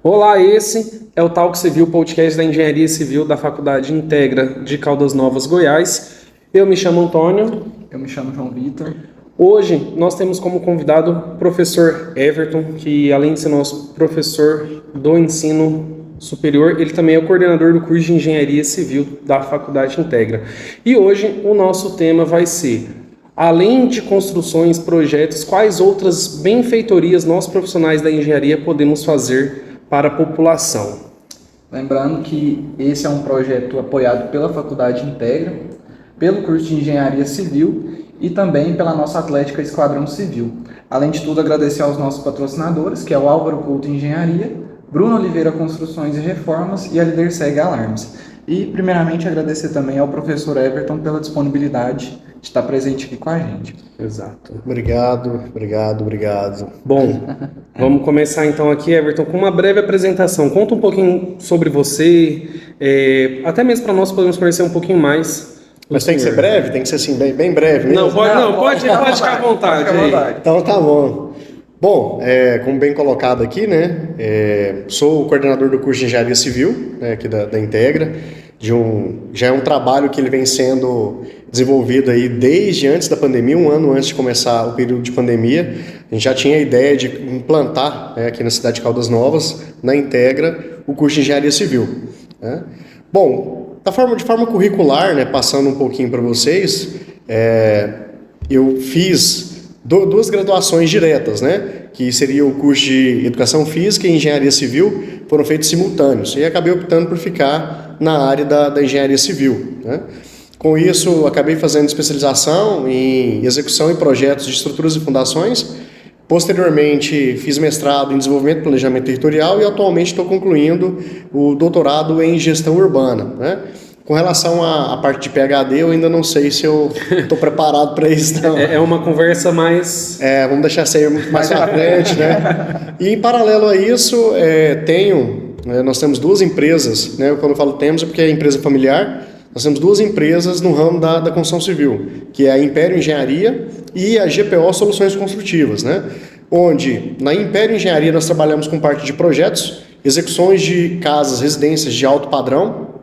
Olá, esse é o Talk Civil, podcast da Engenharia Civil da Faculdade Integra de Caldas Novas, Goiás. Eu me chamo Antônio. Eu me chamo João Vitor. Hoje nós temos como convidado o professor Everton, que além de ser nosso professor do ensino superior, ele também é o coordenador do curso de Engenharia Civil da Faculdade Integra. E hoje o nosso tema vai ser: além de construções, projetos, quais outras benfeitorias nós profissionais da engenharia podemos fazer para a população? Lembrando que esse é um projeto apoiado pela Faculdade Integra, pelo curso de Engenharia Civil e também pela nossa Atlética Esquadrão Civil. Além de tudo, agradecer aos nossos patrocinadores, que é o Álvaro Couto Engenharia, Bruno Oliveira Construções e Reformas e a Liderseg Alarmes. E, primeiramente, agradecer também ao professor Everton pela disponibilidade de estar presente aqui com a gente. Exato. Obrigado. Bom, vamos começar então aqui, Everton, com uma breve apresentação. Conta um pouquinho sobre você, até mesmo para nós podermos conhecer um pouquinho mais. Mas tem que ser breve? Tem que ser assim, bem breve mesmo? Pode ficar à vontade. Então tá bom. Bom, como bem colocado aqui, né, sou o coordenador do curso de Engenharia Civil, né, aqui da Integra. Já é um trabalho que ele vem sendo desenvolvido aí desde antes da pandemia, um ano antes de começar o período de pandemia. A gente já tinha a ideia de implantar, aqui na cidade de Caldas Novas, na Integra, o curso de Engenharia Civil, né? Bom, de forma curricular, né, passando um pouquinho para vocês, eu fiz duas graduações diretas, né, que seria o curso de Educação Física e Engenharia Civil, foram feitos simultâneos, e acabei optando por ficar na área da Engenharia Civil, né. Com isso, acabei fazendo especialização em execução e projetos de estruturas e fundações. Posteriormente, fiz mestrado em desenvolvimento e planejamento territorial e atualmente estou concluindo o doutorado em gestão urbana, né. Com relação à parte de PhD, eu ainda não sei se eu estou preparado para isso, não. É uma conversa mais... Vamos deixar isso aí muito mais à frente, né? E em paralelo a isso, nós temos duas empresas, né? Quando eu falo temos é porque é empresa familiar. Nós temos duas empresas no ramo da construção civil, que é a Império Engenharia e a GPO Soluções Construtivas, né? Onde na Império Engenharia nós trabalhamos com parte de projetos, execuções de casas, residências de alto padrão,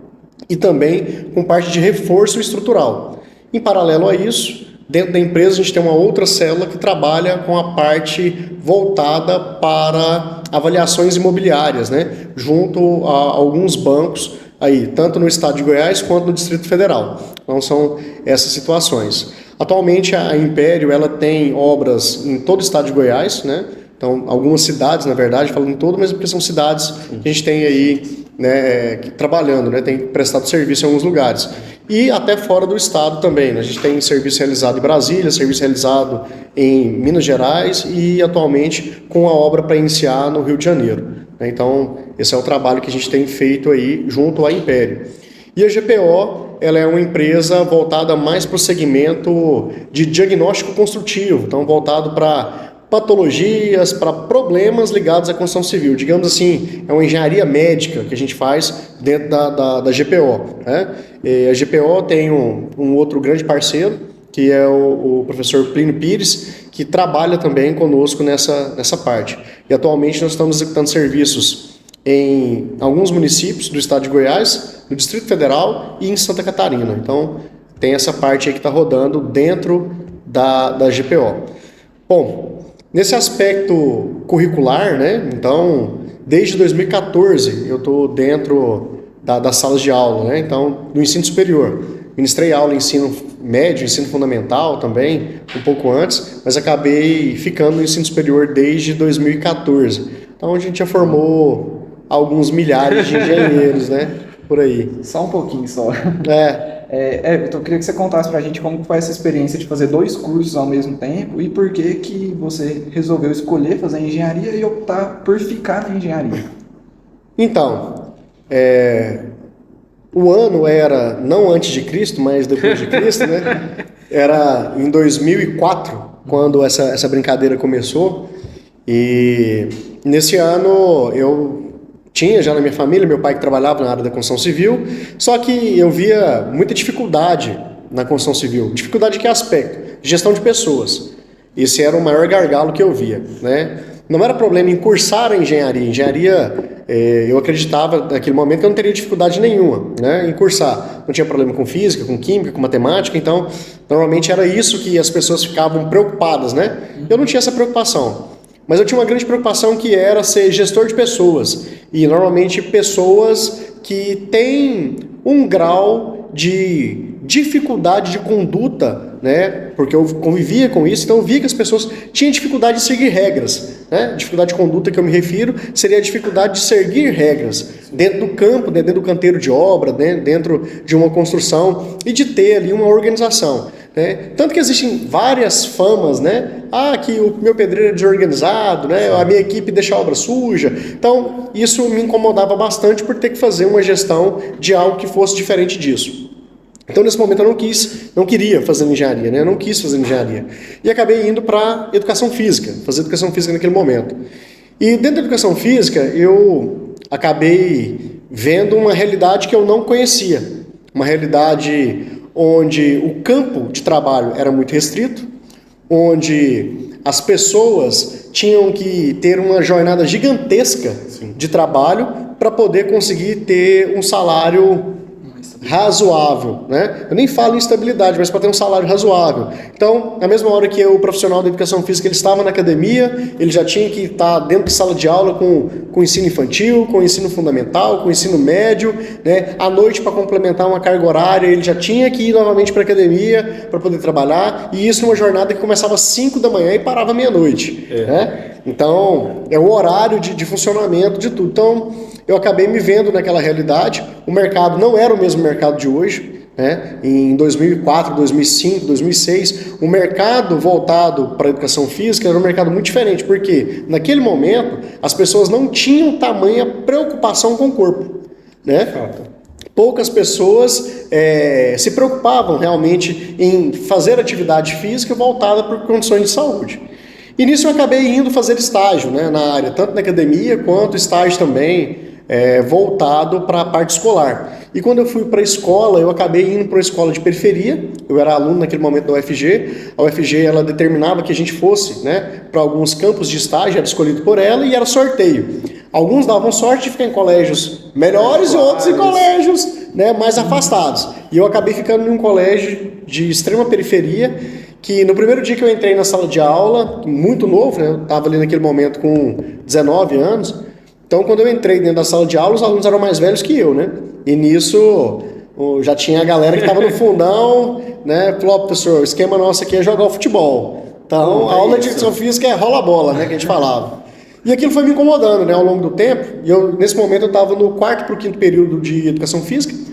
e também com parte de reforço estrutural. Em paralelo a isso, dentro da empresa a gente tem uma outra célula que trabalha com a parte voltada para avaliações imobiliárias, né, junto a alguns bancos, aí, tanto no estado de Goiás quanto no Distrito Federal. Então são essas situações. Atualmente a Império ela tem obras em todo o estado de Goiás, né? Então algumas cidades, na verdade, falando em todo, mas porque são cidades que a gente tem aí, né, trabalhando, né, tem prestado serviço em alguns lugares. E até fora do estado também, né? A gente tem serviço realizado em Brasília, serviço realizado em Minas Gerais e atualmente com a obra para iniciar no Rio de Janeiro. Então, esse é o trabalho que a gente tem feito aí junto à Império. E a GPO, ela é uma empresa voltada mais para o segmento de diagnóstico construtivo, então voltado para patologias, para problemas ligados à construção civil. Digamos assim, é uma engenharia médica que a gente faz dentro da GPO, né? E a GPO tem um outro grande parceiro, que é o professor Plínio Pires, que trabalha também conosco nessa parte. E atualmente nós estamos executando serviços em alguns municípios do estado de Goiás, no Distrito Federal e em Santa Catarina. Então, tem essa parte aí que está rodando dentro da GPO. Bom, nesse aspecto curricular, né? Então, desde 2014 eu estou dentro das salas de aula, né? Então, no ensino superior. Ministrei aula em ensino médio, ensino fundamental também, um pouco antes, mas acabei ficando no ensino superior desde 2014. Então, a gente já formou alguns milhares de engenheiros, né? Por aí. Só um pouquinho só. Então, eu queria que você contasse pra gente como foi essa experiência de fazer dois cursos ao mesmo tempo e por que você resolveu escolher fazer engenharia e optar por ficar na engenharia. Então, o ano era não antes de Cristo, mas depois de Cristo, né? Era em 2004, quando essa brincadeira começou. E nesse ano eu tinha já na minha família, meu pai que trabalhava na área da construção civil, só que eu via muita dificuldade na construção civil. Dificuldade de que aspecto? Gestão de pessoas. Esse era o maior gargalo que eu via, né? não era problema em cursar a engenharia. Engenharia, eu acreditava naquele momento que eu não teria dificuldade nenhuma, né, em cursar. Não tinha problema com física, com química, com matemática, então normalmente era isso que as pessoas ficavam preocupadas, né? Eu não tinha essa preocupação. Mas eu tinha uma grande preocupação que era ser gestor de pessoas. E normalmente pessoas que têm um grau de dificuldade de conduta, né? Porque eu convivia com isso, então eu via que as pessoas tinham dificuldade de seguir regras, né? Dificuldade de conduta que eu me refiro seria a dificuldade de seguir regras dentro do campo, dentro do canteiro de obra, dentro de uma construção e de ter ali uma organização, né? Tanto que existem várias famas, né? Que o meu pedreiro é desorganizado, né? A minha equipe deixa a obra suja. Então, isso me incomodava bastante por ter que fazer uma gestão de algo que fosse diferente disso. Então, nesse momento, eu não queria fazer engenharia, né? Eu não quis fazer engenharia. E acabei indo para educação física, fazer educação física naquele momento. E dentro da educação física, eu acabei vendo uma realidade que eu não conhecia. Uma realidade onde o campo de trabalho era muito restrito, onde as pessoas tinham que ter uma jornada gigantesca de trabalho para poder conseguir ter um salário razoável, né? Eu nem falo em estabilidade, mas para ter um salário razoável. Então, na mesma hora que o profissional da educação física ele estava na academia, ele já tinha que estar dentro de sala de aula com ensino infantil, com ensino fundamental, com ensino médio, né? À noite, para complementar uma carga horária, ele já tinha que ir novamente para a academia para poder trabalhar, e isso numa jornada que começava às 5 da manhã e parava meia-noite, né? Então, é o horário de funcionamento de tudo. Então, eu acabei me vendo naquela realidade. O mercado não era o mesmo mercado de hoje, né? Em 2004, 2005, 2006, o mercado voltado para a educação física era um mercado muito diferente, porque naquele momento as pessoas não tinham tamanha preocupação com o corpo, né? Poucas pessoas se preocupavam realmente em fazer atividade física voltada por condições de saúde. E nisso eu acabei indo fazer estágio, né, na área, tanto na academia quanto estágio também voltado para a parte escolar. E quando eu fui para a escola, eu acabei indo para uma escola de periferia. Eu era aluno naquele momento da UFG. A UFG ela determinava que a gente fosse, né, para alguns campos de estágio, era escolhido por ela e era sorteio. Alguns davam sorte de ficar em colégios melhores e outros em colégios, né, mais afastados. E eu acabei ficando em um colégio de extrema periferia, que no primeiro dia que eu entrei na sala de aula, muito novo, né, eu estava ali naquele momento com 19 anos, então quando eu entrei dentro da sala de aula, os alunos eram mais velhos que eu, né, e nisso já tinha a galera que estava no fundão, né, falou, professor, o esquema nosso aqui é jogar o futebol, então a aula de educação física é rola bola, né, que a gente falava. E aquilo foi me incomodando, né, ao longo do tempo, e nesse momento eu estava no 4º para o 5º período de educação física,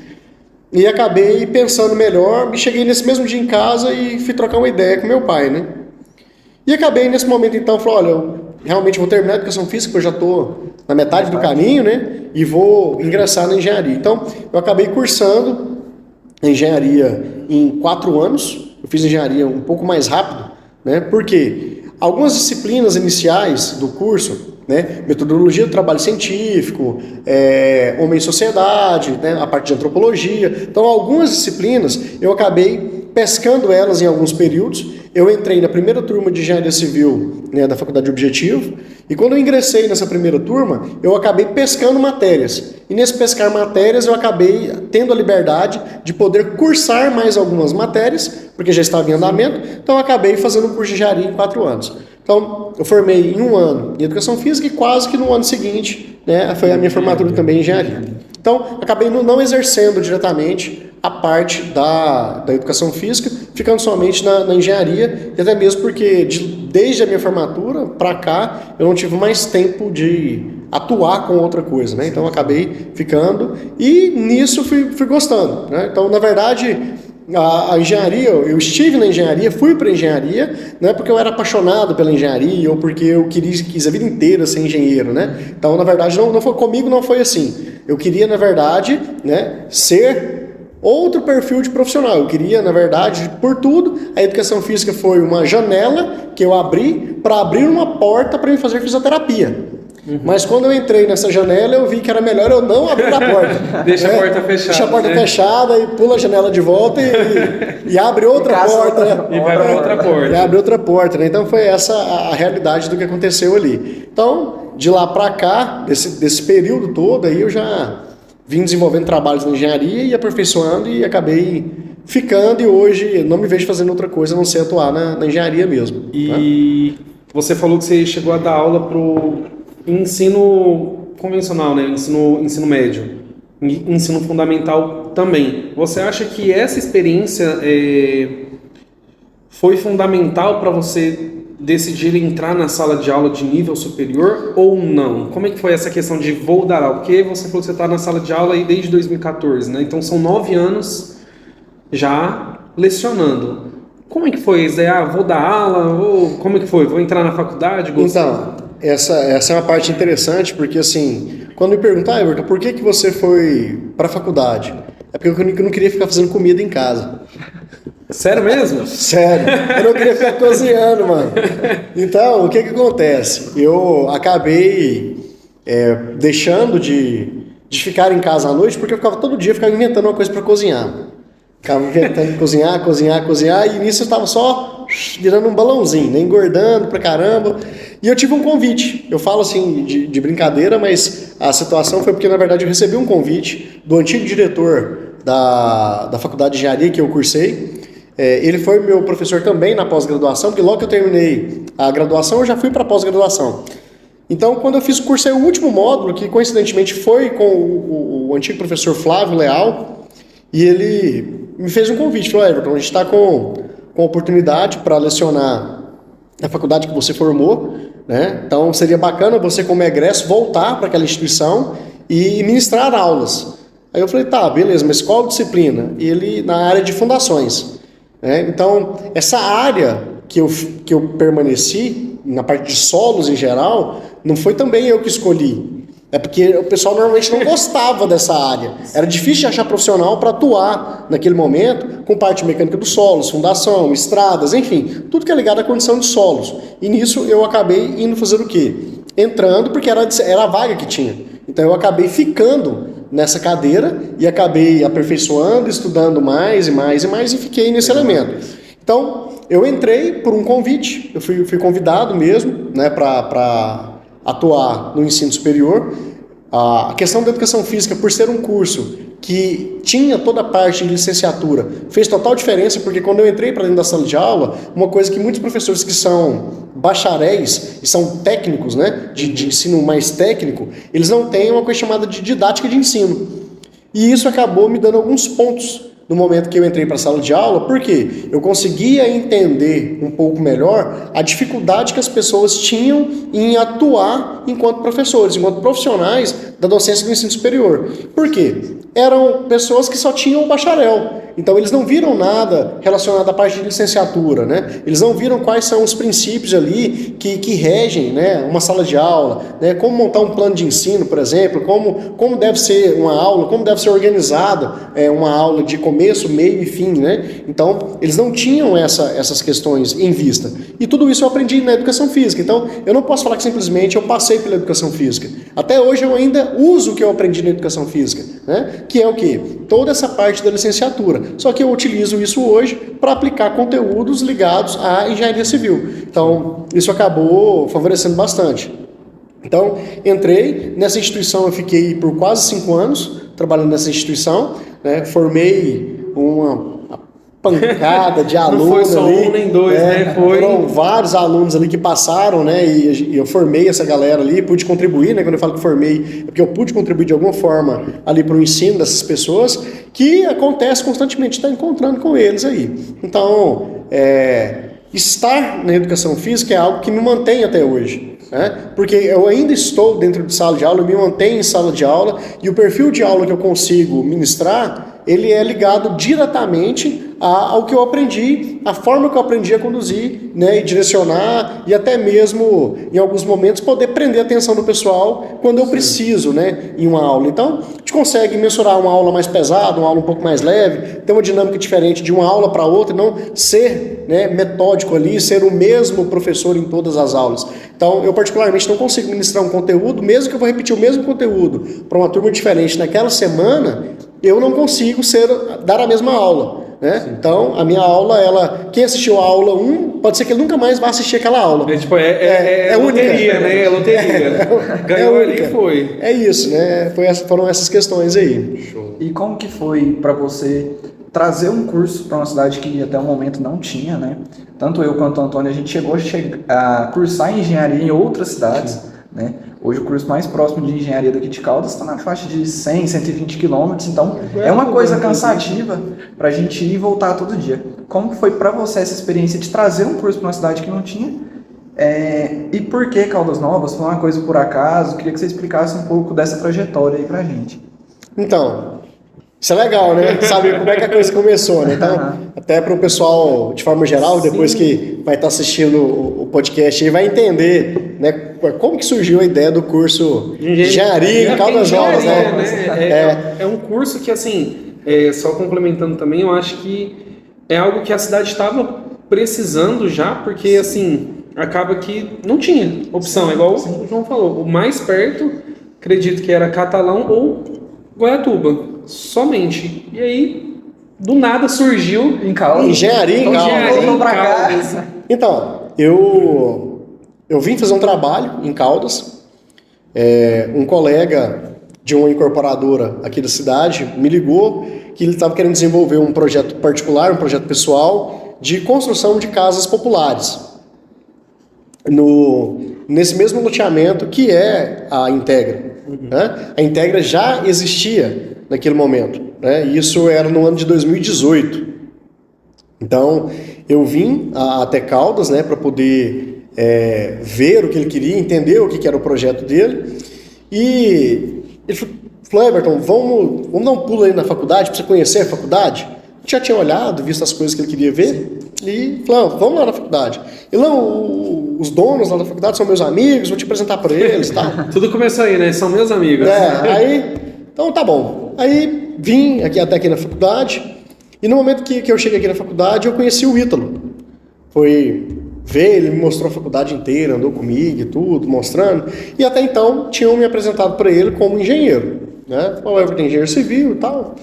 e acabei pensando melhor, e cheguei nesse mesmo dia em casa e fui trocar uma ideia com meu pai, né? E acabei nesse momento então, falei, olha, eu realmente vou terminar a educação física, porque eu já estou na metade do caminho, né? E vou ingressar na engenharia. Então, eu acabei cursando engenharia em 4 anos, eu fiz engenharia um pouco mais rápido, né? Porque algumas disciplinas iniciais do curso, né, metodologia do trabalho científico, homem e sociedade, né, a parte de antropologia. Então, algumas disciplinas eu acabei pescando elas em alguns períodos. Eu entrei na primeira turma de engenharia civil, né, da Faculdade Objetivo, e quando eu ingressei nessa primeira turma, eu acabei pescando matérias. E nesse pescar matérias, eu acabei tendo a liberdade de poder cursar mais algumas matérias, porque já estava em andamento, então eu acabei fazendo um curso de engenharia em 4 anos. Então, eu formei em 1 ano em educação física e quase que no ano seguinte, né, foi a minha formatura também em engenharia. Então, acabei não exercendo diretamente a parte da educação física, ficando somente na engenharia, e até mesmo porque desde a minha formatura para cá, eu não tive mais tempo de atuar com outra coisa, né? Então, eu acabei ficando e nisso fui gostando, né? Então, na verdade, a engenharia, eu estive na engenharia, fui para a engenharia, não é porque eu era apaixonado pela engenharia ou porque eu quis a vida inteira ser engenheiro, né? Então, na verdade, não foi comigo, não foi assim. Eu queria, na verdade, né, ser outro perfil de profissional. Eu queria, na verdade, por tudo, a educação física foi uma janela que eu abri para abrir uma porta para eu fazer fisioterapia. Mas quando eu entrei nessa janela, eu vi que era melhor eu não abrir a porta. Deixa a porta fechada. Deixa a porta fechada e pula a janela de volta e abre outra porta. E vai para outra porta. E abre outra porta, né? Então foi essa a realidade do que aconteceu ali. Então, de lá para cá, desse período todo, aí eu já vim desenvolvendo trabalhos na engenharia e aperfeiçoando e acabei ficando, e hoje não me vejo fazendo outra coisa a não ser atuar na engenharia mesmo. E você falou que você chegou a dar aula pro ensino convencional, né? Ensino médio, ensino fundamental também. Você acha que essa experiência foi fundamental para você decidir entrar na sala de aula de nível superior ou não? Como é que foi essa questão de vou dar aula? Porque você falou que você está na sala de aula aí desde 2014, né? Então são 9 anos já lecionando. Como é que foi isso? Vou dar aula? Ou como é que foi? Vou entrar na faculdade? Gostei? Então, essa é uma parte interessante, porque assim, quando me perguntam, Everton, por que você foi para a faculdade? É porque eu não queria ficar fazendo comida em casa. Sério mesmo? Sério, eu não queria ficar cozinhando, mano. Então, o que acontece? Eu acabei deixando de ficar em casa à noite, porque eu ficava todo dia inventando uma coisa para cozinhar. Ficava inventando cozinhar, e nisso eu estava só virando um balãozinho, né? Engordando pra caramba. E eu tive um convite. Eu falo assim de brincadeira, mas a situação foi porque, na verdade, eu recebi um convite do antigo diretor da faculdade de engenharia que eu cursei. Ele foi meu professor também na pós-graduação, porque logo que eu terminei a graduação, eu já fui para a pós-graduação. Então, quando eu cursei o último módulo, que coincidentemente foi com o antigo professor Flávio Leal, e ele me fez um convite, falou, Everton, a gente está com oportunidade para lecionar na faculdade que você formou, né? Então seria bacana você, como egresso, voltar para aquela instituição e ministrar aulas. Aí eu falei, tá, beleza, mas qual disciplina? E ele na área de fundações. Então, essa área que eu permaneci, na parte de solos em geral, não foi também eu que escolhi. É porque o pessoal normalmente não gostava dessa área. Era difícil de achar profissional para atuar naquele momento com parte mecânica dos solos, fundação, estradas, enfim, tudo que é ligado à condição de solos. E nisso eu acabei indo fazer o quê? Entrando, porque era a vaga que tinha. Então eu acabei ficando nessa cadeira e acabei aperfeiçoando, estudando mais e fiquei nesse elemento. Então, eu entrei por um convite, eu fui convidado mesmo, né, para atuar no ensino superior. A questão da educação física, por ser um curso que tinha toda a parte de licenciatura, fez total diferença, porque quando eu entrei para dentro da sala de aula, uma coisa que muitos professores que são bacharéis e são técnicos, né, de ensino mais técnico, eles não têm uma coisa chamada de didática de ensino. E isso acabou me dando alguns pontos no momento que eu entrei para a sala de aula, porque eu conseguia entender um pouco melhor a dificuldade que as pessoas tinham em atuar enquanto professores, enquanto profissionais da docência do ensino superior. Por quê? Eram pessoas que só tinham o bacharel. Então eles não viram nada relacionado à parte de licenciatura, né? Eles não viram quais são os princípios ali que regem, né, uma sala de aula, né? Como montar um plano de ensino, por exemplo, como deve ser uma aula, como deve ser organizada uma aula de começo, meio e fim, né? Então eles não tinham essas questões em vista. E tudo isso eu aprendi na educação física. Então eu não posso falar que simplesmente eu passei pela educação física. Até hoje eu ainda uso o que eu aprendi na educação física, né? Que é o quê? Toda essa parte da licenciatura. Só que eu utilizo isso hoje para aplicar conteúdos ligados à engenharia civil. Então, isso acabou favorecendo bastante. Então, entrei nessa instituição, eu fiquei por quase 5 anos trabalhando nessa instituição, né? Formei uma pancada de alunos. Não foi só ali, um nem dois, né? Foram vários alunos ali que passaram, né? E eu formei essa galera ali, pude contribuir, né? Quando eu falo que formei, é porque eu pude contribuir de alguma forma ali para o ensino dessas pessoas, que acontece constantemente, está encontrando com eles aí. Então, estar na educação física é algo que me mantém até hoje, né? Porque eu ainda estou dentro de sala de aula, eu me mantenho em sala de aula, e o perfil de aula que eu consigo ministrar, ele é ligado diretamente ao que eu aprendi, a forma que eu aprendi a conduzir, né, e direcionar, e até mesmo, em alguns momentos, poder prender a atenção do pessoal quando eu preciso, né, em uma aula. Então, a gente consegue mensurar uma aula mais pesada, uma aula um pouco mais leve, ter uma dinâmica diferente de uma aula para outra, e não ser, né, metódico ali, ser o mesmo professor em todas as aulas. Então, eu particularmente não consigo ministrar um conteúdo, mesmo que eu vou repetir o mesmo conteúdo para uma turma diferente naquela semana, eu não consigo dar a mesma aula. Né? Então, a minha aula, quem assistiu a aula 1, pode ser que ele nunca mais vá assistir aquela aula. É loteria, única, né? É loteria. Ganhou ali e foi. É isso, né? Foram essas questões aí. Show. E como que foi para você trazer um curso para uma cidade que até o momento não tinha, né? Tanto eu quanto o Antônio, a gente chegou a cursar engenharia em outras cidades, né? Hoje o curso mais próximo de engenharia daqui de Caldas está na faixa de 100, 120 quilômetros, então é uma coisa cansativa para a gente ir e voltar todo dia. Como foi para você essa experiência de trazer um curso para uma cidade que não tinha? E por que Caldas Novas? Foi uma coisa por acaso? Queria que você explicasse um pouco dessa trajetória aí para a gente. Então, isso é legal, né? Saber como é que a coisa começou, né? Então, até para o pessoal, de forma geral, depois que vai estar assistindo o podcast aí, vai entender, né, como que surgiu a ideia do curso de engenharia em Caldas Novas, né? É um curso que, assim, só complementando também, eu acho que é algo que a cidade estava precisando já, porque, assim, acaba que não tinha opção, igual o João falou. O mais perto, acredito que era Catalão ou Goiatuba, somente. E aí, do nada surgiu engenharia em Caldas. Então, eu vim fazer um trabalho em Caldas. Um colega de uma incorporadora aqui da cidade me ligou que ele estava querendo desenvolver um projeto particular, um projeto pessoal de construção de casas populares nesse mesmo loteamento que é a Integra. Né? A Integra já existia naquele momento, né? Isso era no ano de 2018. Então, eu vim até Caldas, né, para poder ver o que ele queria, entender o que era o projeto dele. E ele falou, Everton, vamos dar um pulo aí na faculdade, para você conhecer a faculdade? Eu já tinha olhado, visto as coisas que ele queria ver, e falou, vamos lá na faculdade. E lá, os donos lá da faculdade são meus amigos, vou te apresentar para eles, tá? Tudo começou aí, né? São meus amigos. Então tá bom. Aí vim até aqui na faculdade, e no momento que eu cheguei aqui na faculdade, eu conheci o Ítalo. Foi ver, ele me mostrou a faculdade inteira, andou comigo e tudo, mostrando, e até então tinham me apresentado para ele como engenheiro, né? O Everton é engenheiro civil e tal.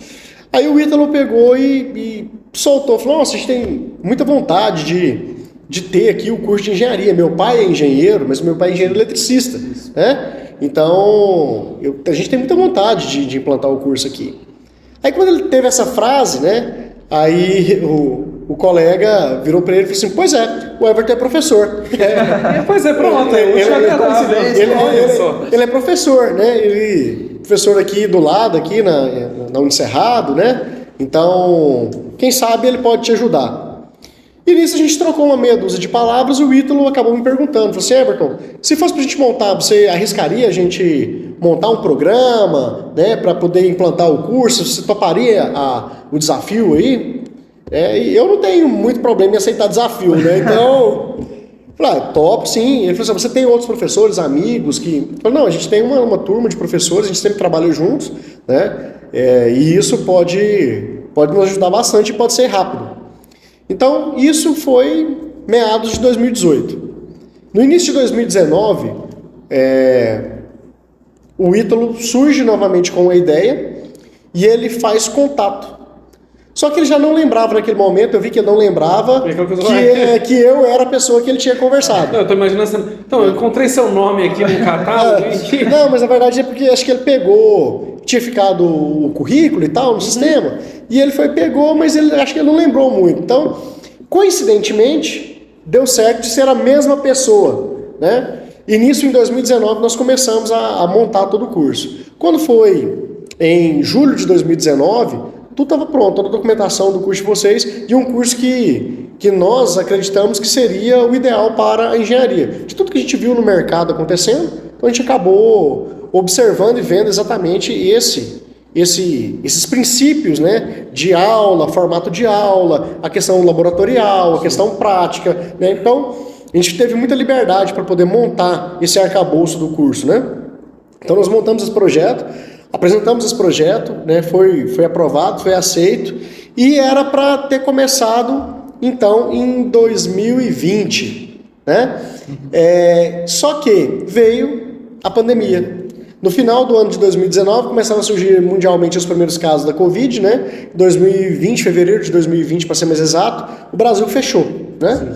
Aí o Ítalo pegou e soltou, falou, nossa, a gente tem muita vontade de ter aqui o curso de engenharia. Meu pai é engenheiro, mas meu pai é engenheiro eletricista, né? Então, a gente tem muita vontade de implantar o curso aqui. Aí quando ele teve essa frase, né? Aí o colega virou para ele e falou assim, pois é, o Everton é professor. Pois é, pronto. Ele é professor, né? Ele professor aqui do lado, aqui na Unicerrado, né? Então, quem sabe ele pode te ajudar. E nisso a gente trocou uma meia dúzia de palavras e o Ítalo acabou me perguntando, falou assim, Everton, se fosse pra gente montar, você arriscaria a gente montar um programa, né, para poder implantar o curso? Você toparia o desafio aí? E eu não tenho muito problema em aceitar desafio, né? Então, falei, top, sim. Ele falou assim, você tem outros professores, amigos que... Eu falei, não, a gente tem uma turma de professores, a gente sempre trabalha juntos, né? E isso pode nos ajudar bastante e pode ser rápido. Então, isso foi meados de 2018. No início de 2019, o Ítalo surge novamente com uma ideia e ele faz contato. Só que ele já não lembrava naquele momento, eu vi que ele não lembrava que eu era a pessoa que ele tinha conversado. Eu tô imaginando, então, eu encontrei seu nome aqui no catálogo. Não, mas na verdade é porque acho que ele pegou, tinha ficado o currículo e tal no sistema, e ele pegou, mas acho que ele não lembrou muito. Então, coincidentemente, deu certo de ser a mesma pessoa, né? E nisso, em 2019, nós começamos a montar todo o curso. Quando foi em julho de 2019... tudo estava pronto, toda a documentação do curso de vocês, de um curso que nós acreditamos que seria o ideal para a engenharia. De tudo que a gente viu no mercado acontecendo, então a gente acabou observando e vendo exatamente esses princípios, né, de aula, formato de aula, a questão laboratorial, a questão prática, né? Então, a gente teve muita liberdade para poder montar esse arcabouço do curso, né? Então, nós montamos esse projeto, apresentamos esse projeto, né, foi aprovado, foi aceito, e era para ter começado, então, em 2020, né? Só que veio a pandemia. No final do ano de 2019, começaram a surgir mundialmente os primeiros casos da Covid, né? 2020, fevereiro de 2020, para ser mais exato, o Brasil fechou, né? Sim.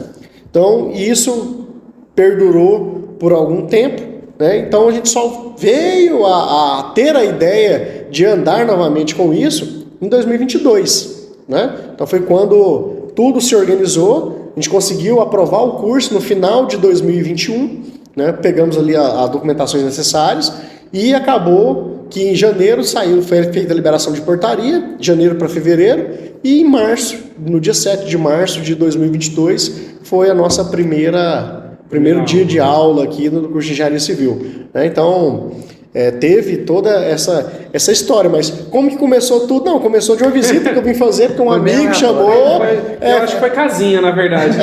Então, isso perdurou por algum tempo, né? Então, a gente só veio a ter a ideia de andar novamente com isso em 2022, né? Então, foi quando tudo se organizou, a gente conseguiu aprovar o curso no final de 2021, né? Pegamos ali as documentações necessárias, e acabou que em janeiro foi feita a liberação de portaria, de janeiro para fevereiro, e em março, no dia 7 de março de 2022, foi a nossa primeiro dia de aula aqui no curso de Engenharia Civil. Então, teve toda essa história, mas como que começou tudo? Não, começou de uma visita que eu vim fazer, porque um amigo chamou. Eu acho que foi casinha, na verdade.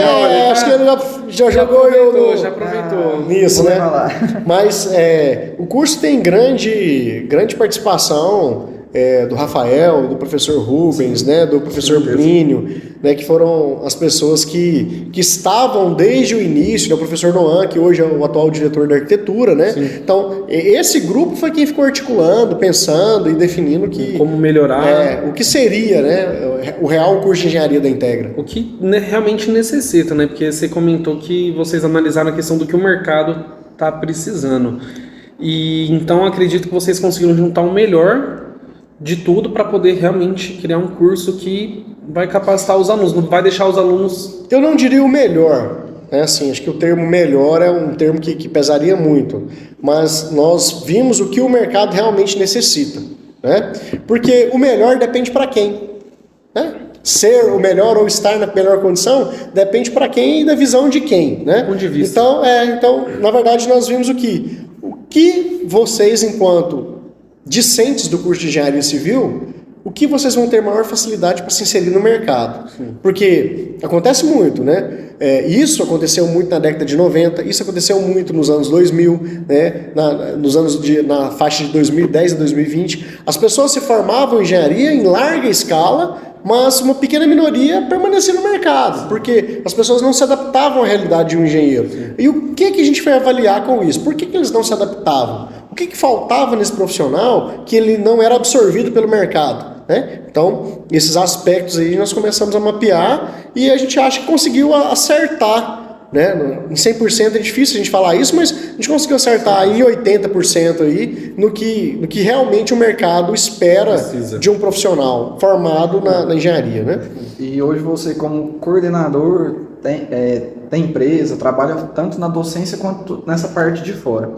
Acho que ele já jogou. Já aproveitou. Nisso, né? Mas o curso tem grande participação do Rafael, do professor Rubens, né, do professor Plínio, né, que foram as pessoas que estavam desde o início, né, o professor Noan, que hoje é o atual diretor da arquitetura, né? Sim. Então, esse grupo foi quem ficou articulando, pensando e definindo como melhorar, o que seria, né, o real curso de engenharia da Integra. O que realmente necessita, né? Porque você comentou que vocês analisaram a questão do que o mercado está precisando. E então acredito que vocês conseguiram juntar o melhor de tudo para poder realmente criar um curso que vai capacitar os alunos, não vai deixar os alunos... Eu não diria o melhor, né? Assim, acho que o termo melhor é um termo que pesaria muito, mas nós vimos o que o mercado realmente necessita, né? Porque o melhor depende para quem, né? Ser o melhor ou estar na melhor condição depende para quem e da visão de quem, né? Ponto de vista. Então, na verdade, nós vimos o que vocês, enquanto discentes do curso de Engenharia Civil, o que vocês vão ter maior facilidade para se inserir no mercado. Sim. Porque acontece muito, né? Isso aconteceu muito na década de 90, isso aconteceu muito nos anos 2000, né? Na faixa de 2010 a 2020. As pessoas se formavam em engenharia em larga escala, mas uma pequena minoria permanecia no mercado, porque as pessoas não se adaptavam à realidade de um engenheiro. Sim. E o que a gente foi avaliar com isso? Por que eles não se adaptavam? O que faltava nesse profissional que ele não era absorvido pelo mercado, né? Então, esses aspectos aí nós começamos a mapear e a gente acha que conseguiu acertar, né? Em 100% é difícil a gente falar isso, mas a gente conseguiu acertar em 80% aí no que realmente o mercado espera de um profissional formado na engenharia, né? E hoje você, como coordenador, tem empresa, trabalha tanto na docência quanto nessa parte de fora.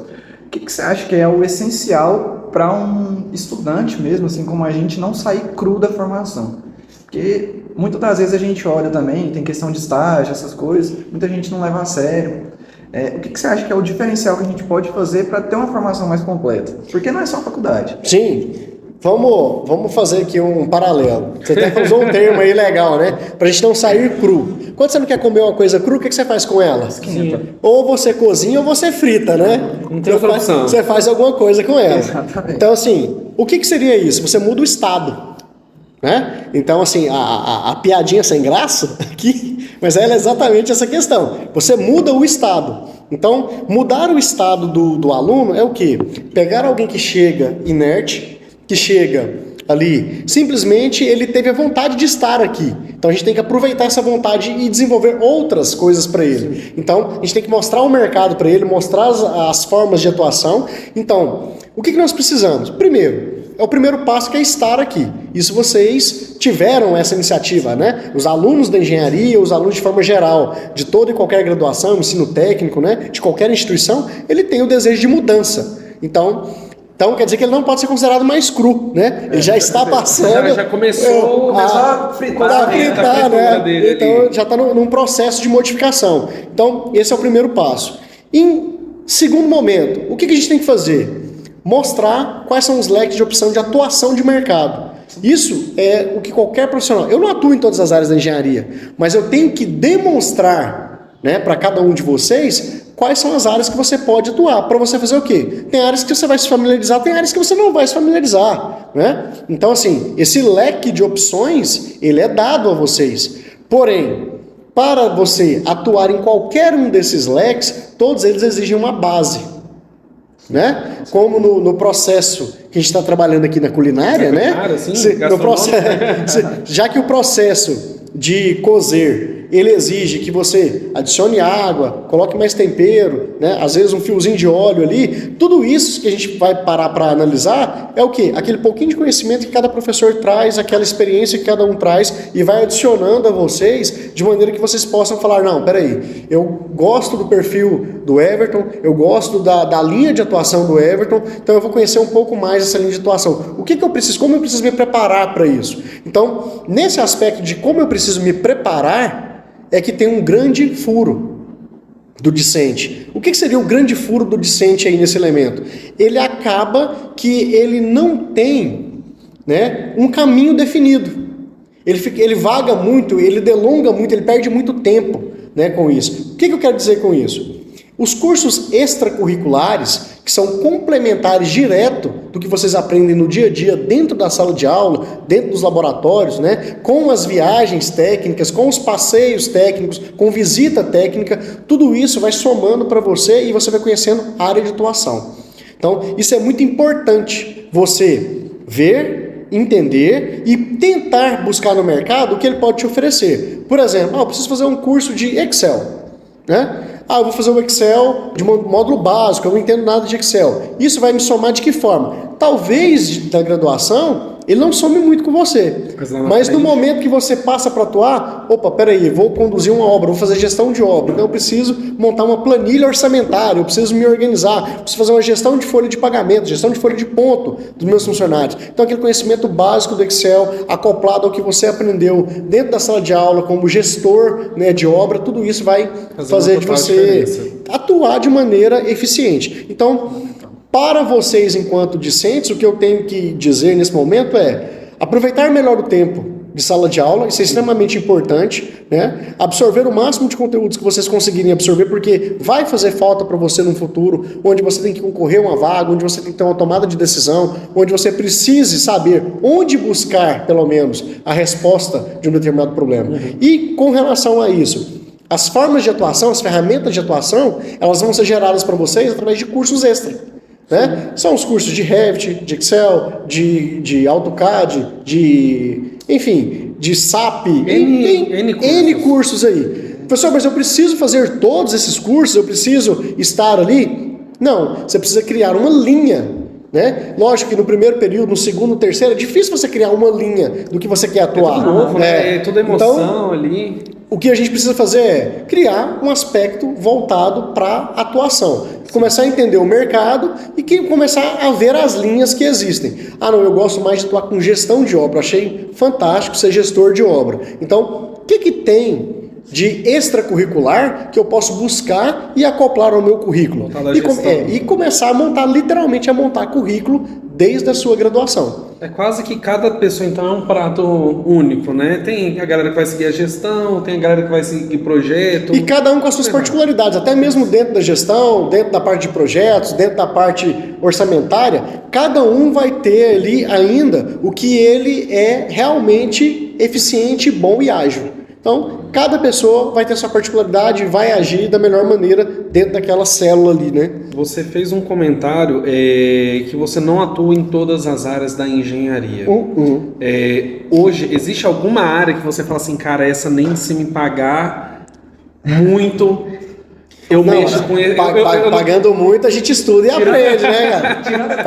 O que você acha que é o essencial para um estudante mesmo, assim como a gente, não sair cru da formação? Porque muitas das vezes a gente olha também, tem questão de estágio, essas coisas, muita gente não leva a sério. O que você acha que é o diferencial que a gente pode fazer para ter uma formação mais completa? Porque não é só a faculdade. Sim. Vamos fazer aqui um paralelo. Você até usou um termo aí legal, né? Pra gente não sair cru. Quando você não quer comer uma coisa crua, o que você faz com ela? Esquenta. Ou você cozinha ou você frita, né? Não tem outra opção. Você faz alguma coisa com ela. Exatamente. Então, assim, o que seria isso? Você muda o estado, né? Então, assim, a piadinha sem graça aqui, mas ela é exatamente essa questão. Você muda o estado. Então, mudar o estado do aluno é o quê? Pegar alguém que chega inerte, que chega ali, simplesmente ele teve a vontade de estar aqui. Então a gente tem que aproveitar essa vontade e desenvolver outras coisas para ele. Sim. Então a gente tem que mostrar o mercado para ele, mostrar as formas de atuação. Então, o que nós precisamos? Primeiro, é o primeiro passo que é estar aqui. Isso vocês tiveram essa iniciativa, né? Os alunos da engenharia, os alunos de forma geral, de toda e qualquer graduação, ensino técnico, né? De qualquer instituição, ele tem o desejo de mudança. Então, quer dizer que ele não pode ser considerado mais cru, né? Ele já está passando... Já começou a fritar, né? Então, já está num processo de modificação. Então, esse é o primeiro passo. Em segundo momento, o que a gente tem que fazer? mostrar quais são os leques de opção de atuação de mercado. Isso é o que qualquer profissional... Eu não atuo em todas as áreas da engenharia, mas eu tenho que demonstrar, né, para cada um de vocês quais são as áreas que você pode atuar. Para você fazer o quê? Tem áreas que você vai se familiarizar, tem áreas que você não vai se familiarizar, né? Então, assim, esse leque de opções, ele é dado a vocês. Porém, para você atuar em qualquer um desses leques, todos eles exigem uma base, né? Como no processo que a gente está trabalhando aqui na culinária, né? Já que o processo de cozer, ele exige que você adicione água, coloque mais tempero, né? Às vezes um fiozinho de óleo ali, tudo isso que a gente vai parar para analisar é o quê? Aquele pouquinho de conhecimento que cada professor traz, aquela experiência que cada um traz e vai adicionando a vocês de maneira que vocês possam falar, não, peraí, eu gosto do perfil do Everton, eu gosto da linha de atuação do Everton, então eu vou conhecer um pouco mais essa linha de atuação. O que eu preciso, como eu preciso me preparar para isso? Então, nesse aspecto de como eu preciso me preparar, é que tem um grande furo do discente. O que seria o grande furo do discente aí nesse elemento? Ele acaba que ele não tem, né, um caminho definido. Ele vaga muito, ele delonga muito, ele perde muito tempo, né, com isso. O que eu quero dizer com isso? Os cursos extracurriculares, que são complementares direto do que vocês aprendem no dia a dia, dentro da sala de aula, dentro dos laboratórios, né? Com as viagens técnicas, com os passeios técnicos, com visita técnica, tudo isso vai somando para você e você vai conhecendo a área de atuação. Então, isso é muito importante, você ver, entender e tentar buscar no mercado o que ele pode te oferecer. Por exemplo, eu preciso fazer um curso de Excel, né? Eu vou fazer o Excel de módulo básico, eu não entendo nada de Excel. Isso vai me somar de que forma? Talvez na graduação ele não some muito com você. Mas no momento que você passa para atuar, peraí, vou conduzir uma obra, vou fazer gestão de obra, então eu preciso montar uma planilha orçamentária, eu preciso me organizar, preciso fazer uma gestão de folha de pagamento, gestão de folha de ponto dos meus funcionários. Então aquele conhecimento básico do Excel, acoplado ao que você aprendeu dentro da sala de aula como gestor, né, de obra, tudo isso vai fazer de você atuar de maneira eficiente. Então, para vocês, enquanto discentes, o que eu tenho que dizer nesse momento é aproveitar melhor o tempo de sala de aula, isso é extremamente importante, né? Absorver o máximo de conteúdos que vocês conseguirem absorver, porque vai fazer falta para você no futuro, onde você tem que concorrer a uma vaga, onde você tem que ter uma tomada de decisão, onde você precise saber onde buscar, pelo menos, a resposta de um determinado problema. E com relação a isso, as formas de atuação, as ferramentas de atuação, elas vão ser geradas para vocês através de cursos extra. Né? São os cursos de Revit, de Excel, de AutoCAD, enfim, de SAP, N cursos aí. Professor, mas eu preciso fazer todos esses cursos? Eu preciso estar ali? Não, você precisa criar uma linha, né? Lógico que no primeiro período, no segundo, no terceiro, é difícil você criar uma linha do que você quer atuar. É tudo novo, né? É toda emoção então, ali. O que a gente precisa fazer é criar um aspecto voltado para atuação. Começar a entender o mercado e começar a ver as linhas que existem. Não, eu gosto mais de atuar com gestão de obra. Achei fantástico ser gestor de obra. Então, o que tem de extracurricular que eu posso buscar e acoplar ao meu currículo? E começar literalmente a montar currículo desde a sua graduação. É quase que cada pessoa, então, é um prato único, né? Tem a galera que vai seguir a gestão, tem a galera que vai seguir projeto. E cada um com as suas particularidades, até mesmo dentro da gestão, dentro da parte de projetos, dentro da parte orçamentária, cada um vai ter ali ainda o que ele é realmente eficiente, bom e ágil. Então, cada pessoa vai ter sua particularidade e vai agir da melhor maneira dentro daquela célula ali, né? Você fez um comentário que você não atua em todas as áreas da engenharia. Hoje, existe alguma área que você fala assim, cara, essa nem se me pagar muito... Eu não, mexo com ele. Pagando muito, a gente estuda e aprende, né, cara?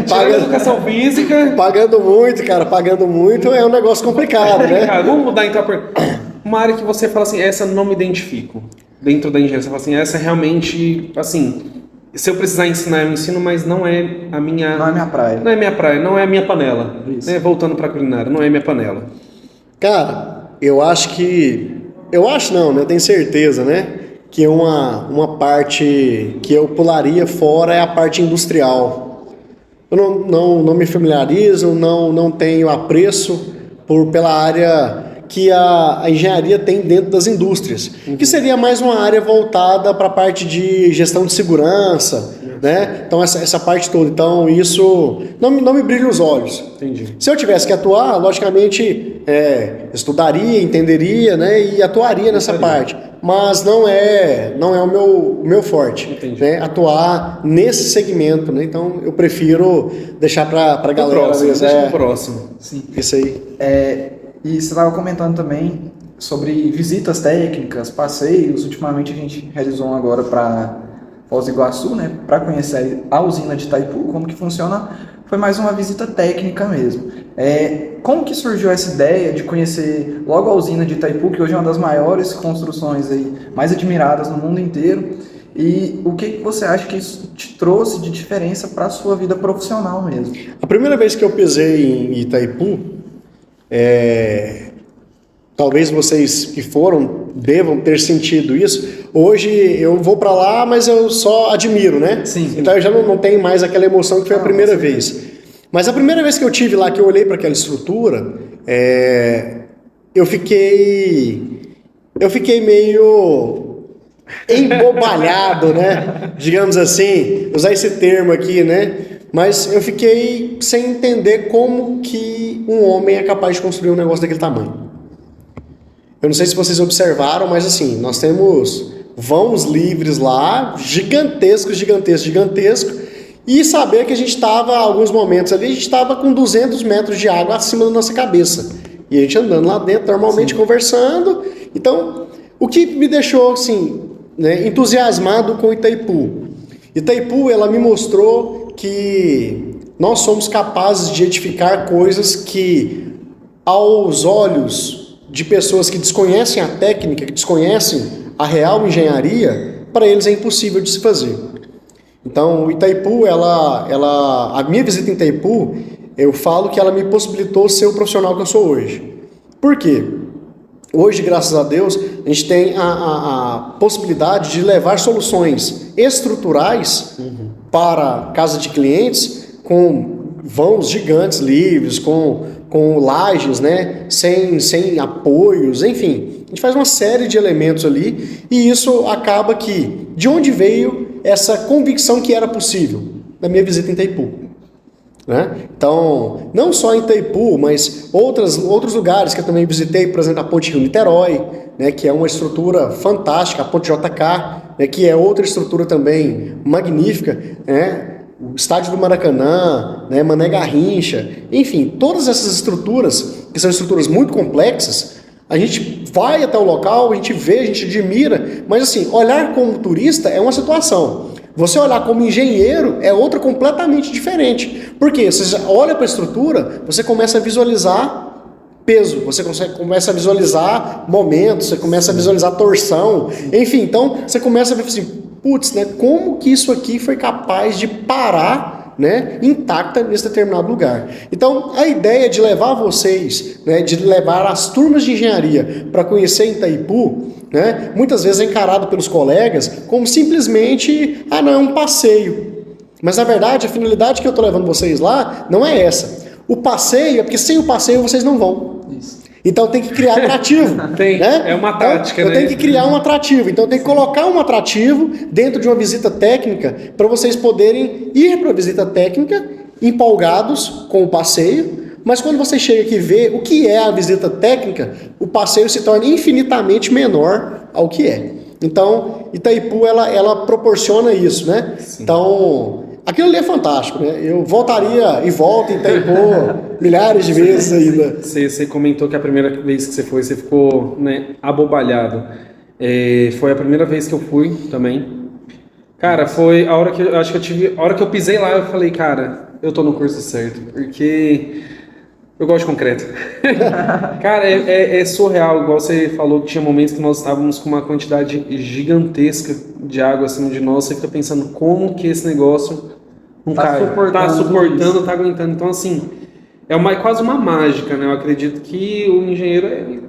Pagando educação física. Pagando muito é um negócio complicado, né? Vamos mudar então. Uma área que você fala assim, essa não me identifico. Dentro da engenharia, você fala assim, essa realmente, assim, se eu precisar ensinar, eu ensino, mas não é a minha... Não é minha praia. Não é minha praia, não é a minha panela. Né? Voltando pra culinária, não é minha panela. Cara, eu acho não, né? Eu tenho certeza, né? Que uma parte que eu pularia fora é a parte industrial. eu não me familiarizo, não tenho apreço pela área que a engenharia tem dentro das indústrias, que seria mais uma área voltada para a parte de gestão de segurança, né? Então essa parte toda, então isso não me brilha os olhos. Entendi. Se eu tivesse que atuar, logicamente estudaria, entenderia, né? E atuaria nessa parte, mas não é o meu forte, né? Atuar nesse segmento, né? Então eu prefiro deixar para a galera próximo, mesmo. deixa pro próximo. Sim. Isso aí. E você estava comentando também sobre visitas técnicas, passeios. Ultimamente a gente realizou um agora para Foz do Iguaçu, né, para conhecer a usina de Itaipu, como que funciona. Foi mais uma visita técnica mesmo. Como que surgiu essa ideia de conhecer logo a usina de Itaipu, que hoje é uma das maiores construções aí, mais admiradas no mundo inteiro? E o que você acha que isso te trouxe de diferença para a sua vida profissional mesmo? A primeira vez que eu pisei em Itaipu, talvez vocês que foram devam ter sentido isso. Hoje eu vou para lá, mas eu só admiro, né? Sim. Então eu já não tenho mais aquela emoção que foi a primeira vez. Mas a primeira vez que eu tive lá, que eu olhei para aquela estrutura, eu fiquei meio embobalhado, né? Digamos assim, usar esse termo aqui, né? Mas eu fiquei sem entender como que um homem é capaz de construir um negócio daquele tamanho. Eu não sei se vocês observaram, mas assim, nós temos vãos livres lá, gigantescos, e saber que a gente estava, alguns momentos ali, a gente estava com 200 metros de água acima da nossa cabeça. E a gente andando lá dentro, normalmente Sim. conversando. Então, o que me deixou, assim, né, entusiasmado com Itaipu? Itaipu, ela me mostrou que nós somos capazes de edificar coisas que, aos olhos de pessoas que desconhecem a técnica, que desconhecem a real engenharia, para eles é impossível de se fazer. Então, Itaipu, a minha visita em Itaipu, eu falo que ela me possibilitou ser o profissional que eu sou hoje. Por quê? Hoje, graças a Deus, a gente tem a possibilidade de levar soluções estruturais para casa de clientes com vãos gigantes livres, com lajes, né, sem apoios, enfim. A gente faz uma série de elementos ali e isso acaba que, de onde veio essa convicção que era possível? Da minha visita em Itaipu. Né? Então, não só em Itaipu, mas outros lugares que eu também visitei, por exemplo, a Ponte Rio-Niterói, né, que é uma estrutura fantástica, a Ponte JK, né, que é outra estrutura também magnífica, né? O Estádio do Maracanã, né, Mané Garrincha, enfim, todas essas estruturas, que são estruturas muito complexas, a gente vai até o local, a gente vê, a gente admira, mas assim, olhar como turista é uma situação. Você olhar como engenheiro é outra completamente diferente. Porque você olha para a estrutura, você começa a visualizar peso, você começa a visualizar momentos, você começa a visualizar torção, enfim, então você começa a ver assim, putz, né, como que isso aqui foi capaz de parar, né, intacta nesse determinado lugar. Então, a ideia de levar vocês, né, de levar as turmas de engenharia para conhecer Itaipu, né, muitas vezes é encarado pelos colegas como simplesmente, não é um passeio. Mas, na verdade, a finalidade que eu estou levando vocês lá não é essa. O passeio é porque sem o passeio vocês não vão. Isso. Então tem que criar atrativo. Né? É uma tática, então, eu tenho que criar um atrativo. Então eu tenho que colocar um atrativo dentro de uma visita técnica para vocês poderem ir para a visita técnica empolgados com o passeio, mas quando você chega aqui e vê o que é a visita técnica, o passeio se torna infinitamente menor ao que é. Então, Itaipu, ela proporciona isso, né? Sim. Então, aquilo ali é fantástico, né? Eu voltaria e volto em Itaipu milhares de vezes ainda. Você comentou que a primeira vez que você foi, você ficou, né, abobalhado. Foi a primeira vez que eu fui também. Cara, foi a hora que eu acho que eu tive, a hora que eu pisei lá, eu falei, cara, eu tô no curso certo, porque eu gosto de concreto. Cara, é surreal, igual você falou que tinha momentos que nós estávamos com uma quantidade gigantesca de água acima de nós, você fica pensando como que esse negócio não tá suportando, tá aguentando. Então, assim, quase uma mágica, né? Eu acredito que o engenheiro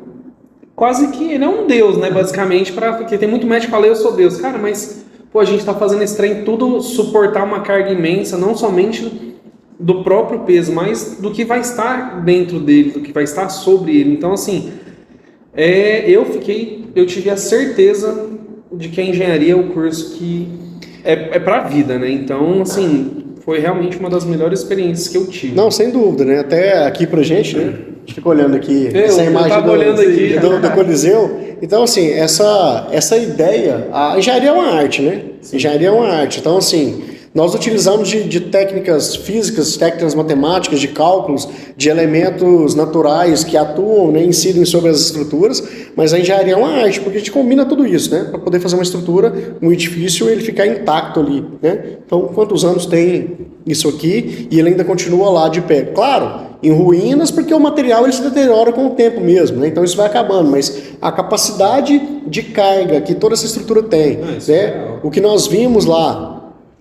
quase que ele é um deus, né? Basicamente, porque tem muito médico que fala, eu sou Deus. Cara, mas, pô, a gente tá fazendo esse trem tudo suportar uma carga imensa, não somente do próprio peso, mas do que vai estar dentro dele, do que vai estar sobre ele. Então, assim, eu tive a certeza de que a engenharia é o curso que é para a vida, né? Então, assim, foi realmente uma das melhores experiências que eu tive. Não, sem dúvida, né? Até aqui pra gente, né? A gente fica olhando aqui essa imagem do Coliseu. Então, assim, essa ideia, a engenharia é uma arte, né? Engenharia é uma arte. Então, assim, nós utilizamos de técnicas físicas, técnicas matemáticas, de cálculos, de elementos naturais que atuam, né, incidem sobre as estruturas, mas a engenharia é uma arte, porque a gente combina tudo isso, né, para poder fazer uma estrutura, um edifício, ele ficar intacto ali, né? Então, quantos anos tem isso aqui e ele ainda continua lá de pé? Claro, em ruínas, porque o material ele se deteriora com o tempo mesmo, né? Então isso vai acabando, mas a capacidade de carga que toda essa estrutura tem, né? O que nós vimos lá,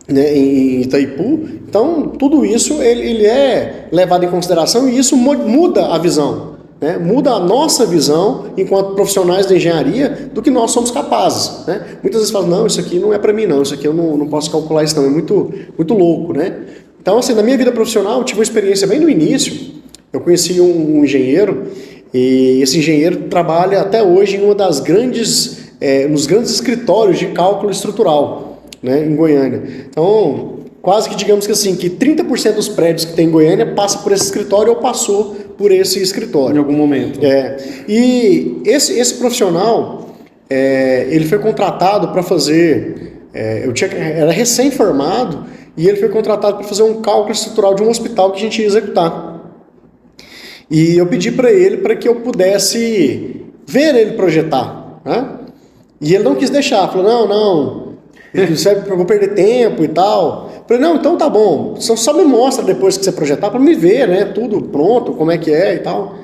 né, em Itaipu, então tudo isso ele é levado em consideração e isso muda a visão, né? Muda a nossa visão enquanto profissionais da engenharia do que nós somos capazes, né? Muitas vezes falam, não, isso aqui não é para mim não, isso aqui eu não posso calcular isso não, é muito louco, né? Então, assim, na minha vida profissional eu tive uma experiência bem no início. Eu conheci um engenheiro e esse engenheiro trabalha até hoje em uma das nos grandes escritórios de cálculo estrutural, né, em Goiânia. Então, quase que digamos que assim, que 30% dos prédios que tem em Goiânia passa por esse escritório ou passou por esse escritório. Em algum momento. E esse profissional, ele foi contratado para fazer, era recém-formado, e ele foi contratado para fazer um cálculo estrutural de um hospital que a gente ia executar. E eu pedi para ele para que eu pudesse ver ele projetar, né? E ele não quis deixar, falou, não, eu vou perder tempo e tal. Eu falei, não, então tá bom, só me mostra depois que você projetar para me ver, né, tudo pronto, como é que é e tal.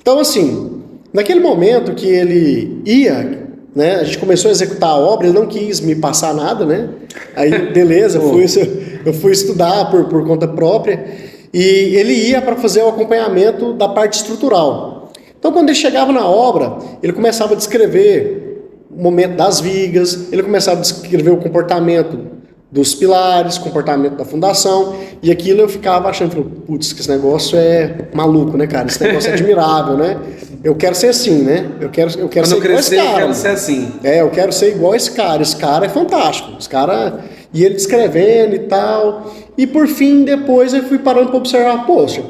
Então, assim, naquele momento que ele ia, né, a gente começou a executar a obra, ele não quis me passar nada, né? Aí, beleza, eu fui estudar por conta própria e ele ia para fazer o acompanhamento da parte estrutural. Então, quando ele chegava na obra, ele começava a descrever o momento das vigas, ele começava a descrever o comportamento dos pilares, comportamento da fundação, e aquilo eu ficava achando, putz, que esse negócio é maluco, né, cara? Esse negócio é admirável, né? Eu quero ser assim, né? Eu quero ser igual esse cara. Eu quero ser assim. Eu quero ser igual esse cara. Esse cara é fantástico. Esse cara... E ele descrevendo e tal. E por fim, depois eu fui parando para observar, poxa,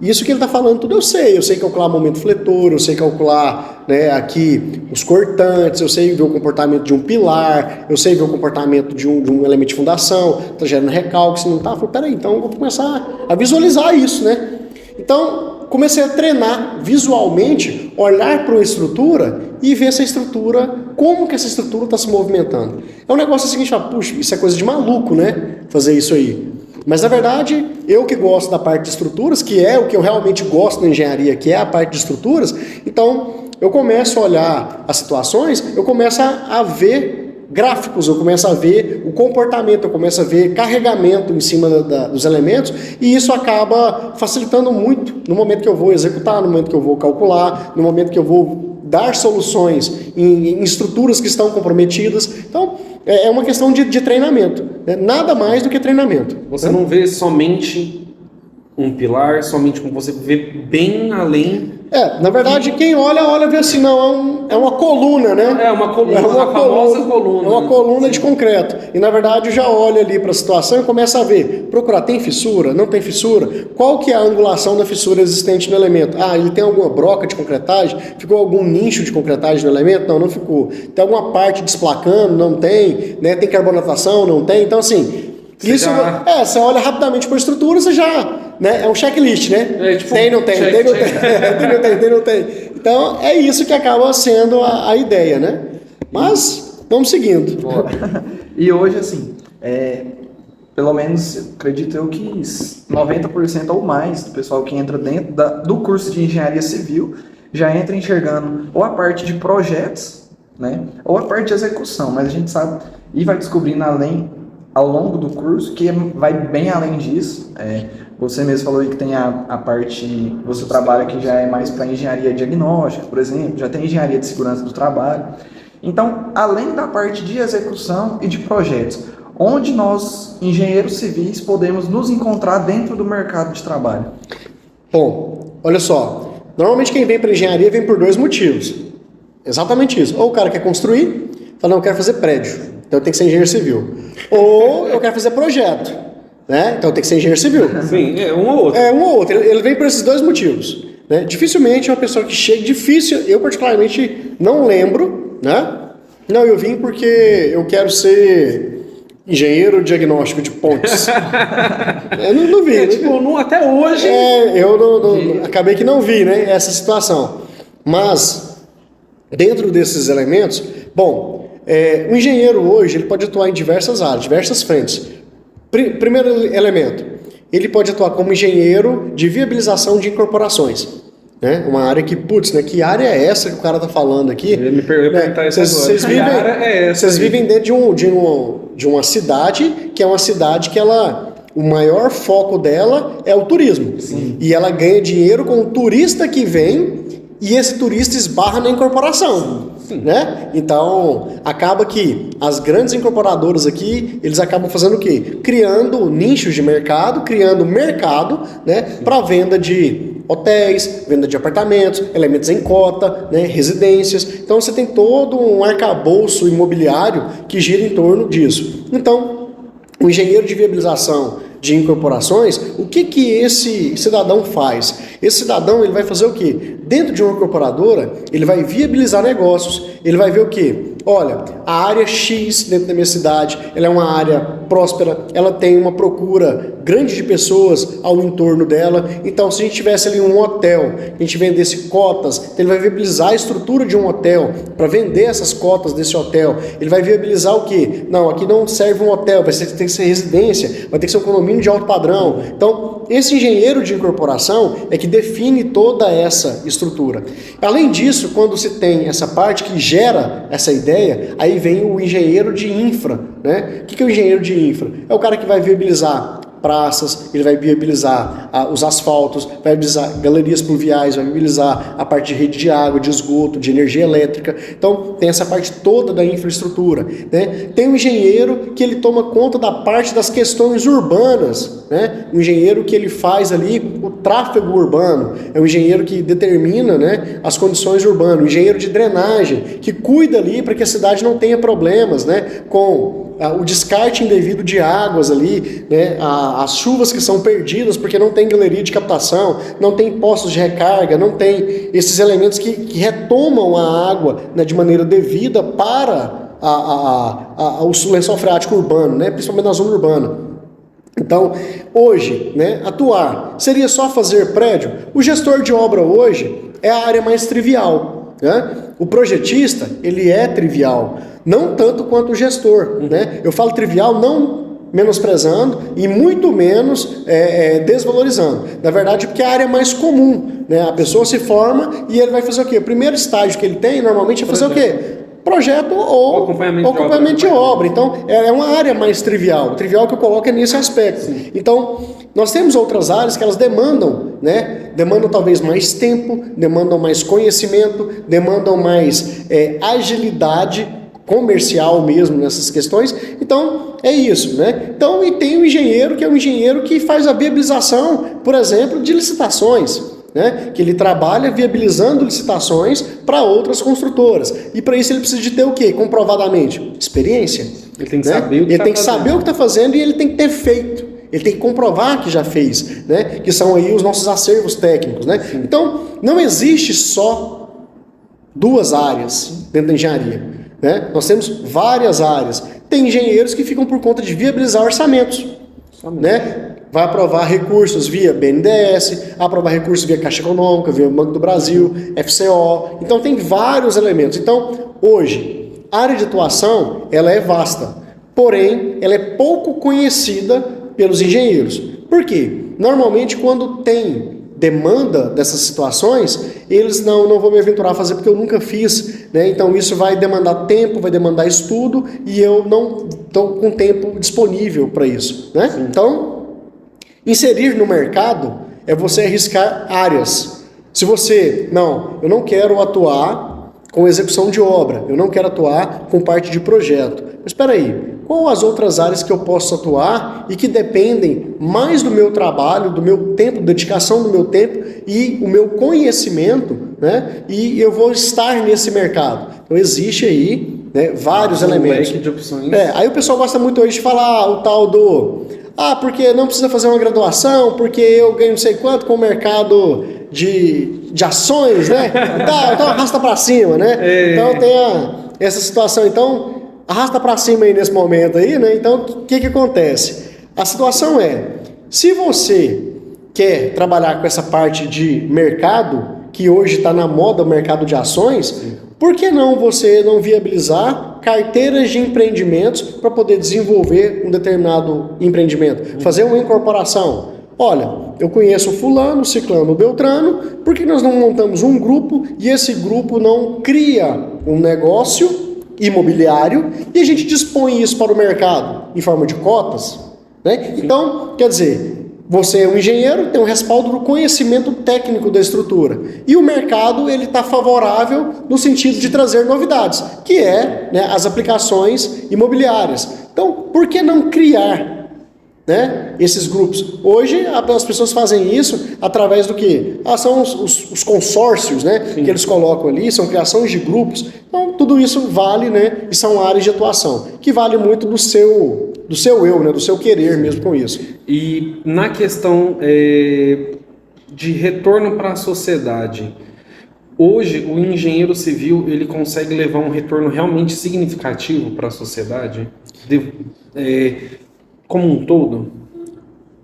isso que ele está falando tudo eu sei calcular momento fletor, eu sei calcular, né, aqui os cortantes, eu sei ver o comportamento de um pilar, eu sei ver o comportamento de um elemento de fundação, está gerando recalque, se não está, eu falei, peraí, então eu vou começar a visualizar isso, né? Então, comecei a treinar visualmente, olhar para uma estrutura e ver essa estrutura, como que essa estrutura está se movimentando. É um negócio assim que a gente fala, puxa, isso é coisa de maluco, né? Fazer isso aí. Mas, na verdade, eu que gosto da parte de estruturas, que é o que eu realmente gosto na engenharia, que é a parte de estruturas, então eu começo a olhar as situações, eu começo a ver gráficos, eu começo a ver o comportamento, eu começo a ver carregamento em cima dos elementos, e isso acaba facilitando muito no momento que eu vou executar, no momento que eu vou calcular, no momento que eu vou dar soluções em estruturas que estão comprometidas. Então, é uma questão de treinamento, né? Nada mais do que treinamento. Você não vê somente um pilar, somente como você vê bem além. Na verdade, quem olha vê assim, não, é uma coluna, né? É uma coluna, uma famosa coluna. É uma coluna de concreto. E na verdade já olha ali para a situação e começa a ver, procurar, tem fissura, não tem fissura? Qual que é a angulação da fissura existente no elemento? Ele tem alguma broca de concretagem? Ficou algum nicho de concretagem no elemento? Não ficou. Tem alguma parte desplacando? Não tem. Né? Tem carbonatação? Não tem. Então assim... Você olha rapidamente para a estrutura, você já, né, é um checklist, né? Tem, não tem, tem, não tem, tem, não tem. Então, é isso que acaba sendo a ideia, né? Mas, vamos seguindo. E hoje, assim, pelo menos, acredito eu que 90% ou mais do pessoal que entra dentro do curso de engenharia civil já entra enxergando ou a parte de projetos, né, ou a parte de execução, mas a gente sabe e vai descobrindo ao longo do curso, que vai bem além disso. Você mesmo falou aí que tem a parte, você trabalha que já é mais para engenharia diagnóstica, por exemplo, já tem engenharia de segurança do trabalho. Então, além da parte de execução e de projetos, onde nós, engenheiros civis, podemos nos encontrar dentro do mercado de trabalho? Bom, olha só, normalmente quem vem para engenharia vem por 2 motivos. Exatamente isso. Ou o cara quer construir, fala, não, eu quero fazer prédio, então tem que ser engenheiro civil. Ou eu quero fazer projeto, né? Então tem que ser engenheiro civil. Sim, é um ou outro. É um ou outro. Ele vem por esses 2 motivos. Né? Dificilmente uma pessoa que chega, eu particularmente não lembro, né? Não, eu vim porque eu quero ser engenheiro diagnóstico de pontes. Eu não vi. Tipo, até hoje... Eu acabei que não vi, né, essa situação. Mas, dentro desses elementos, bom, o engenheiro hoje ele pode atuar em diversas áreas, diversas frentes. Primeiro elemento, ele pode atuar como engenheiro de viabilização de incorporações. Né? Uma área que, putz, né? Que área é essa que o cara tá falando aqui? Eu ia me perguntar isso agora. Vocês vivem dentro de uma cidade, que é uma cidade que o maior foco dela é o turismo. Sim. E ela ganha dinheiro com o turista que vem e esse turista esbarra na incorporação. Sim. Né? Então, acaba que as grandes incorporadoras aqui, eles acabam fazendo o quê? Criando nichos de mercado, criando mercado, né, para venda de hotéis, venda de apartamentos, elementos em cota, né, residências. Então, você tem todo um arcabouço imobiliário que gira em torno disso. Então, o engenheiro de viabilização de incorporações, o que esse cidadão faz? Esse cidadão ele vai fazer o quê? Dentro de uma incorporadora, ele vai viabilizar negócios, ele vai ver o quê? Olha, a área X dentro da minha cidade, ela é uma área próspera, ela tem uma procura grande de pessoas ao entorno dela. Então, se a gente tivesse ali um hotel, a gente vendesse cotas, ele vai viabilizar a estrutura de um hotel para vender essas cotas desse hotel. Ele vai viabilizar o quê? Não, aqui não serve um hotel, tem que ser residência, vai ter que ser um condomínio de alto padrão. Então, esse engenheiro de incorporação é que define toda essa estrutura. Além disso, quando se tem essa parte que gera essa ideia, aí vem o engenheiro de infra, né? O que é o engenheiro de infra? É o cara que vai viabilizar praças, ele vai viabilizar os asfaltos, vai viabilizar galerias pluviais, vai viabilizar a parte de rede de água, de esgoto, de energia elétrica. Então, tem essa parte toda da infraestrutura. Né? Tem um engenheiro que ele toma conta da parte das questões urbanas. Né? Um engenheiro que ele faz ali o tráfego urbano. É um engenheiro que determina, né, as condições urbanas. Um engenheiro de drenagem, que cuida ali para que a cidade não tenha problemas, né, com o descarte indevido de águas ali, né, as chuvas que são perdidas porque não tem galeria de captação, não tem postos de recarga, não tem esses elementos que retomam a água, né, de maneira devida para o lençol freático urbano, né, principalmente na zona urbana. Então, hoje, né, atuar seria só fazer prédio? O gestor de obra hoje é a área mais trivial, né? O projetista, ele é trivial, não tanto quanto o gestor, né? Eu falo trivial não menosprezando e muito menos desvalorizando. Na verdade, porque é a área mais comum, né? A pessoa se forma e ele vai fazer o quê? O primeiro estágio que ele tem, normalmente, é fazer o quê? Projeto ou acompanhamento de obra. Então, é uma área mais trivial. O trivial que eu coloco é nesse aspecto. Sim. Então, nós temos outras áreas que elas demandam, né? Demandam talvez mais tempo, demandam mais conhecimento, demandam mais agilidade comercial mesmo nessas questões. Então, é isso, né? Então, e tem o engenheiro, que é um engenheiro que faz a viabilização, por exemplo, de licitações. Né? Que ele trabalha viabilizando licitações para outras construtoras. E para isso ele precisa de ter o quê? Comprovadamente? Experiência. Ele tem que né? saber o que ele tem que saber o que está fazendo e ele tem que ter feito. Ele tem que comprovar que já fez, né? Que são aí os nossos acervos técnicos. Né? Então, não existe só 2 áreas dentro da engenharia. Né? Nós temos várias áreas. Tem engenheiros que ficam por conta de viabilizar orçamentos. Né? Vai aprovar recursos via BNDES, aprovar recursos via Caixa Econômica, via Banco do Brasil, FCO. Então tem vários elementos. Então, hoje, a área de atuação, ela é vasta. Porém, ela é pouco conhecida pelos engenheiros. Por quê? Normalmente, quando tem demanda dessas situações, eles não vou me aventurar a fazer porque eu nunca fiz, né? Então isso vai demandar tempo, vai demandar estudo e eu não estou com tempo disponível para isso, né? Então, inserir no mercado é você arriscar áreas. Se você, eu não quero atuar com execução de obra, eu não quero atuar com parte de projeto. Mas espera aí, qual as outras áreas que eu posso atuar e que dependem mais do meu trabalho, do meu tempo, dedicação do meu tempo e o meu conhecimento, né? E eu vou estar nesse mercado. Então existe aí, né, vários elementos. Leque de opções. Aí o pessoal gosta muito hoje de falar o tal do... porque não precisa fazer uma graduação, porque eu ganho não sei quanto com o mercado de ações, né? Então arrasta para cima, né? Então tem essa situação. Então, arrasta para cima aí nesse momento aí, né? Então, o que acontece? A situação é, se você quer trabalhar com essa parte de mercado, que hoje está na moda o mercado de ações, por que não você não viabilizar carteiras de empreendimentos para poder desenvolver um determinado empreendimento? Fazer uma incorporação. Olha, eu conheço fulano, ciclano, beltrano, por que nós não montamos um grupo e esse grupo não cria um negócio imobiliário e a gente dispõe isso para o mercado em forma de cotas, né? Então, quer dizer, você é um engenheiro, tem um respaldo do conhecimento técnico da estrutura e o mercado ele está favorável no sentido de trazer novidades, que é, né, as aplicações imobiliárias. Então, por que não criar, né, esses grupos? Hoje as pessoas fazem isso através do que? São os consórcios, né, que eles colocam ali, são criações de grupos. Então tudo isso vale, né, e são áreas de atuação, que vale muito do seu eu, né, do seu querer mesmo com isso. E na questão de retorno para a sociedade, hoje o engenheiro civil ele consegue levar um retorno realmente significativo para a sociedade? Como um todo?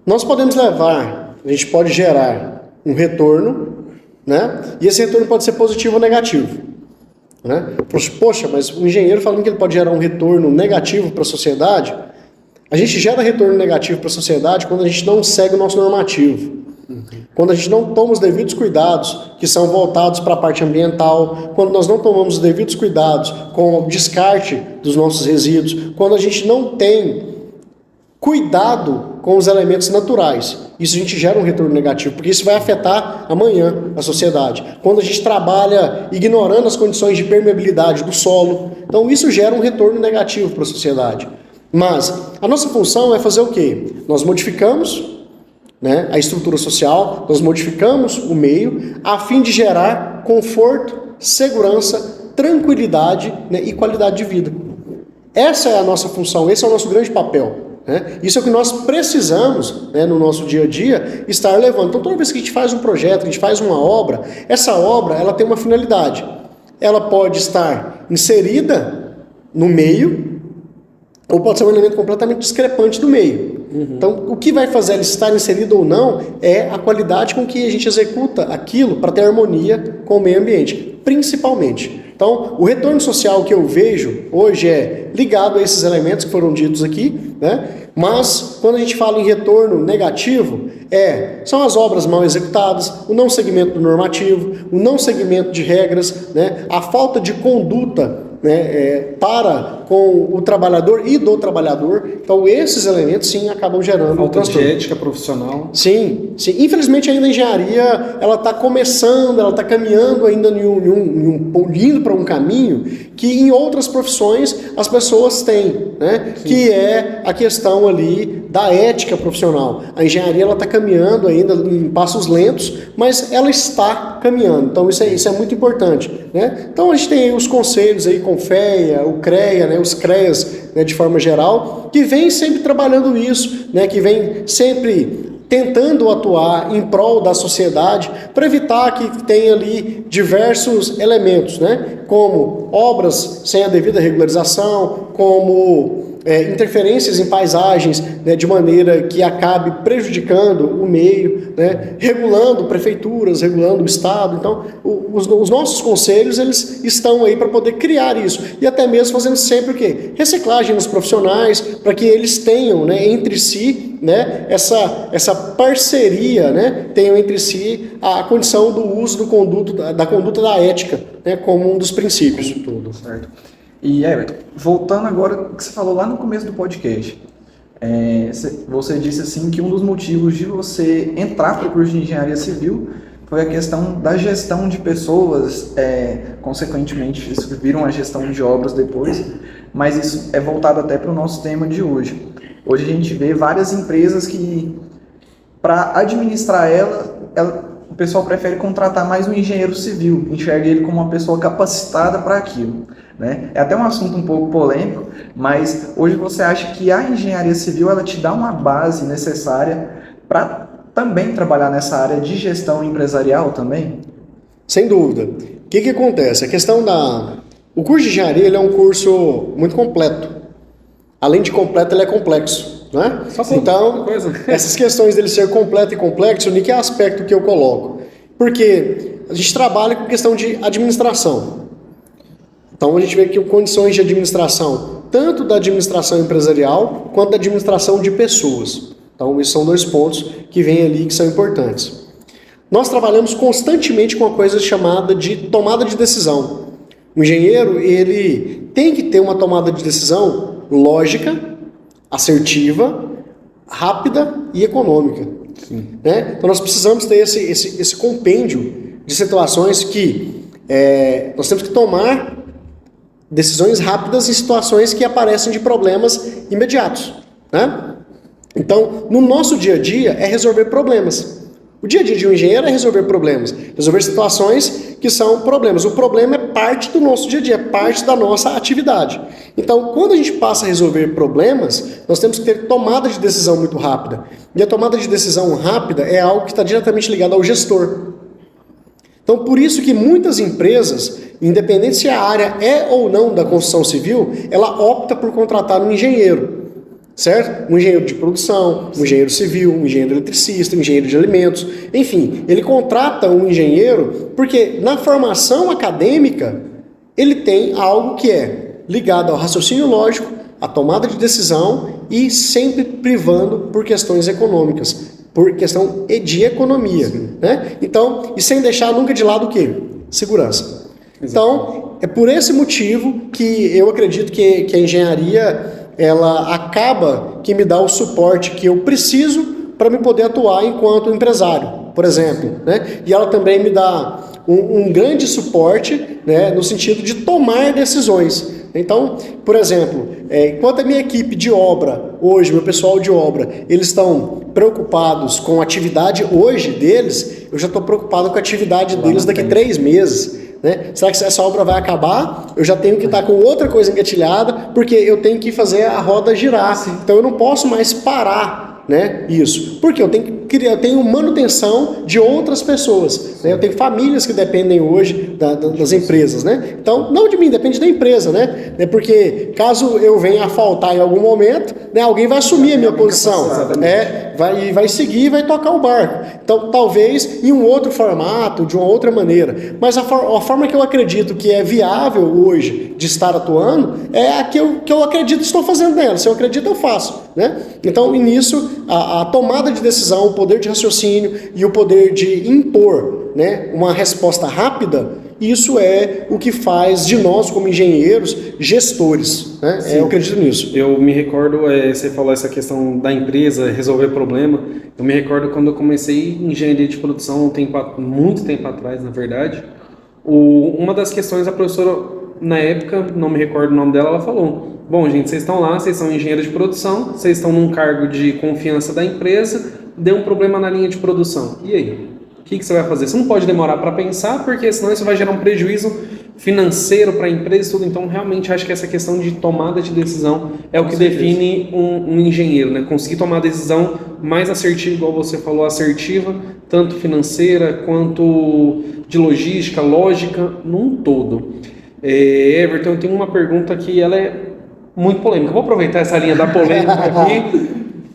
Nós podemos levar, a gente pode gerar um retorno, né? E esse retorno pode ser positivo ou negativo, né? Poxa, mas o engenheiro falando que ele pode gerar um retorno negativo para a sociedade, a gente gera retorno negativo para a sociedade quando a gente não segue o nosso normativo. Quando a gente não toma os devidos cuidados que são voltados para a parte ambiental, quando nós não tomamos os devidos cuidados com o descarte dos nossos resíduos, quando a gente não tem cuidado com os elementos naturais. Isso a gente gera um retorno negativo, porque isso vai afetar amanhã a sociedade. Quando a gente trabalha ignorando as condições de permeabilidade do solo, então isso gera um retorno negativo para a sociedade. Mas a nossa função é fazer o quê? Nós modificamos, né, a estrutura social, nós modificamos o meio a fim de gerar conforto, segurança, tranquilidade, né, e qualidade de vida. Essa é a nossa função, esse é o nosso grande papel. Isso é o que nós precisamos, né, no nosso dia a dia, estar levando. Então toda vez que a gente faz um projeto, que a gente faz uma obra, essa obra ela tem uma finalidade. Ela pode estar inserida no meio, ou pode ser um elemento completamente discrepante do meio. Então o que vai fazer ela estar inserida ou não é a qualidade com que a gente executa aquilo para ter harmonia com o meio ambiente, principalmente. Então, o retorno social que eu vejo hoje é ligado a esses elementos que foram ditos aqui, né? Mas, quando a gente fala em retorno negativo, são as obras mal executadas, o não seguimento do normativo, o não seguimento de regras, né? A falta de conduta, né, para com o trabalhador e do trabalhador. Então, esses elementos, sim, acabam gerando falta de ética profissional. Sim, sim. Infelizmente, ainda a engenharia, ela está começando, ela está caminhando ainda indo para um caminho que em outras profissões as pessoas têm, né? Que é a questão ali da ética profissional. A engenharia, ela está caminhando ainda em passos lentos, mas ela está caminhando. Então, isso é muito importante, né? Então, a gente tem aí os conselhos aí, Confea, o CREA, né? Os CREAs, né, de forma geral, que vem sempre trabalhando isso, né? Que vem sempre tentando atuar em prol da sociedade para evitar que tenha ali diversos elementos, né? Como obras sem a devida regularização, como interferências em paisagens, né, de maneira que acabe prejudicando o meio, né, regulando prefeituras, regulando o Estado. Então, os nossos conselhos, eles estão aí para poder criar isso. E até mesmo fazendo sempre o quê? Reciclagem nos profissionais, para que eles tenham, né, entre si, né, essa parceria, né, tenham entre si a condição do uso da conduta da ética, né, como um dos princípios. Tudo, certo. E Everton, voltando agora ao que você falou lá no começo do podcast, você disse assim que um dos motivos de você entrar para o curso de engenharia civil foi a questão da gestão de pessoas, consequentemente isso viram a gestão de obras depois, mas isso é voltado até para o nosso tema de hoje. Hoje a gente vê várias empresas que, para administrar o pessoal prefere contratar mais um engenheiro civil, enxerga ele como uma pessoa capacitada para aquilo, né? É até um assunto um pouco polêmico, mas hoje você acha que a engenharia civil ela te dá uma base necessária para também trabalhar nessa área de gestão empresarial também? Sem dúvida. O que acontece? A questão o curso de engenharia ele é um curso muito completo. Além de completo, ele é complexo, né? Então, essas questões dele ser completo e complexo, em que aspecto que eu coloco? Porque a gente trabalha com questão de administração. Então, a gente vê que condições de administração, tanto da administração empresarial, quanto da administração de pessoas. Então, esses são 2 pontos que vêm ali que são importantes. Nós trabalhamos constantemente com uma coisa chamada de tomada de decisão. O engenheiro, ele tem que ter uma tomada de decisão lógica, assertiva, rápida e econômica. Né? Então nós precisamos ter esse compêndio de situações que nós temos que tomar decisões rápidas em situações que aparecem de problemas imediatos. Né? Então, no nosso dia a dia é resolver problemas. O dia a dia de um engenheiro é resolver problemas, resolver situações que são problemas. O problema é parte do nosso dia a dia, é parte da nossa atividade. Então, quando a gente passa a resolver problemas, nós temos que ter tomada de decisão muito rápida. E a tomada de decisão rápida é algo que está diretamente ligado ao gestor. Então, por isso que muitas empresas, independente se a área é ou não da construção civil, ela opta por contratar um engenheiro. Certo? Um engenheiro de produção, um engenheiro civil, um engenheiro eletricista, um engenheiro de alimentos, enfim, ele contrata um engenheiro porque na formação acadêmica ele tem algo que é ligado ao raciocínio lógico, à tomada de decisão e sempre privando por questões econômicas, por questão de economia, né? Então, e sem deixar nunca de lado o quê? Segurança. Então, é por esse motivo que eu acredito que a engenharia ela acaba que me dá o suporte que eu preciso para me poder atuar enquanto empresário, por exemplo, né? E ela também me dá um grande suporte, né, no sentido de tomar decisões. Então, por exemplo, enquanto a minha equipe de obra, hoje, meu pessoal de obra, eles estão preocupados com a atividade hoje deles, eu já estou preocupado com a atividade deles daqui 3 meses. Né? Será que essa obra vai acabar? Eu já tenho que estar com outra coisa engatilhada, porque eu tenho que fazer a roda girar. Sim. Então eu não posso mais parar, né, isso. Porque eu tenho manutenção de outras pessoas. Né? Eu tenho famílias que dependem hoje das empresas. Né? Então, não de mim, depende da empresa. Né? Porque caso eu venha a faltar em algum momento, né, alguém vai assumir a minha posição. Vai seguir e vai tocar o barco. Então, talvez em um outro formato, de uma outra maneira. Mas a forma que eu acredito que é viável hoje de estar atuando é a que eu acredito estou fazendo nela. Se eu acredito, eu faço. Né? Então, nisso, a tomada de decisão, o poder de raciocínio e o poder de impor, né, uma resposta rápida, isso é o que faz de nós, como engenheiros, gestores. Né? Eu acredito nisso. Eu me recordo, você falou essa questão da empresa, resolver problema. Eu me recordo quando eu comecei em engenharia de produção, muito tempo atrás, na verdade. Uma das questões, a professora, na época, não me recordo o nome dela, ela falou: bom, gente, vocês estão lá, vocês são engenheiros de produção, vocês estão num cargo de confiança da empresa, deu um problema na linha de produção. E aí? O que você vai fazer? Você não pode demorar para pensar, porque senão isso vai gerar um prejuízo financeiro para a empresa e tudo. Então, realmente, acho que essa questão de tomada de decisão é o que define um engenheiro, né? Conseguir tomar a decisão mais assertiva, igual você falou, assertiva, tanto financeira quanto de logística, lógica, num todo. Everton, eu tenho uma pergunta que ela é muito polêmica. Vou aproveitar essa linha da polêmica aqui.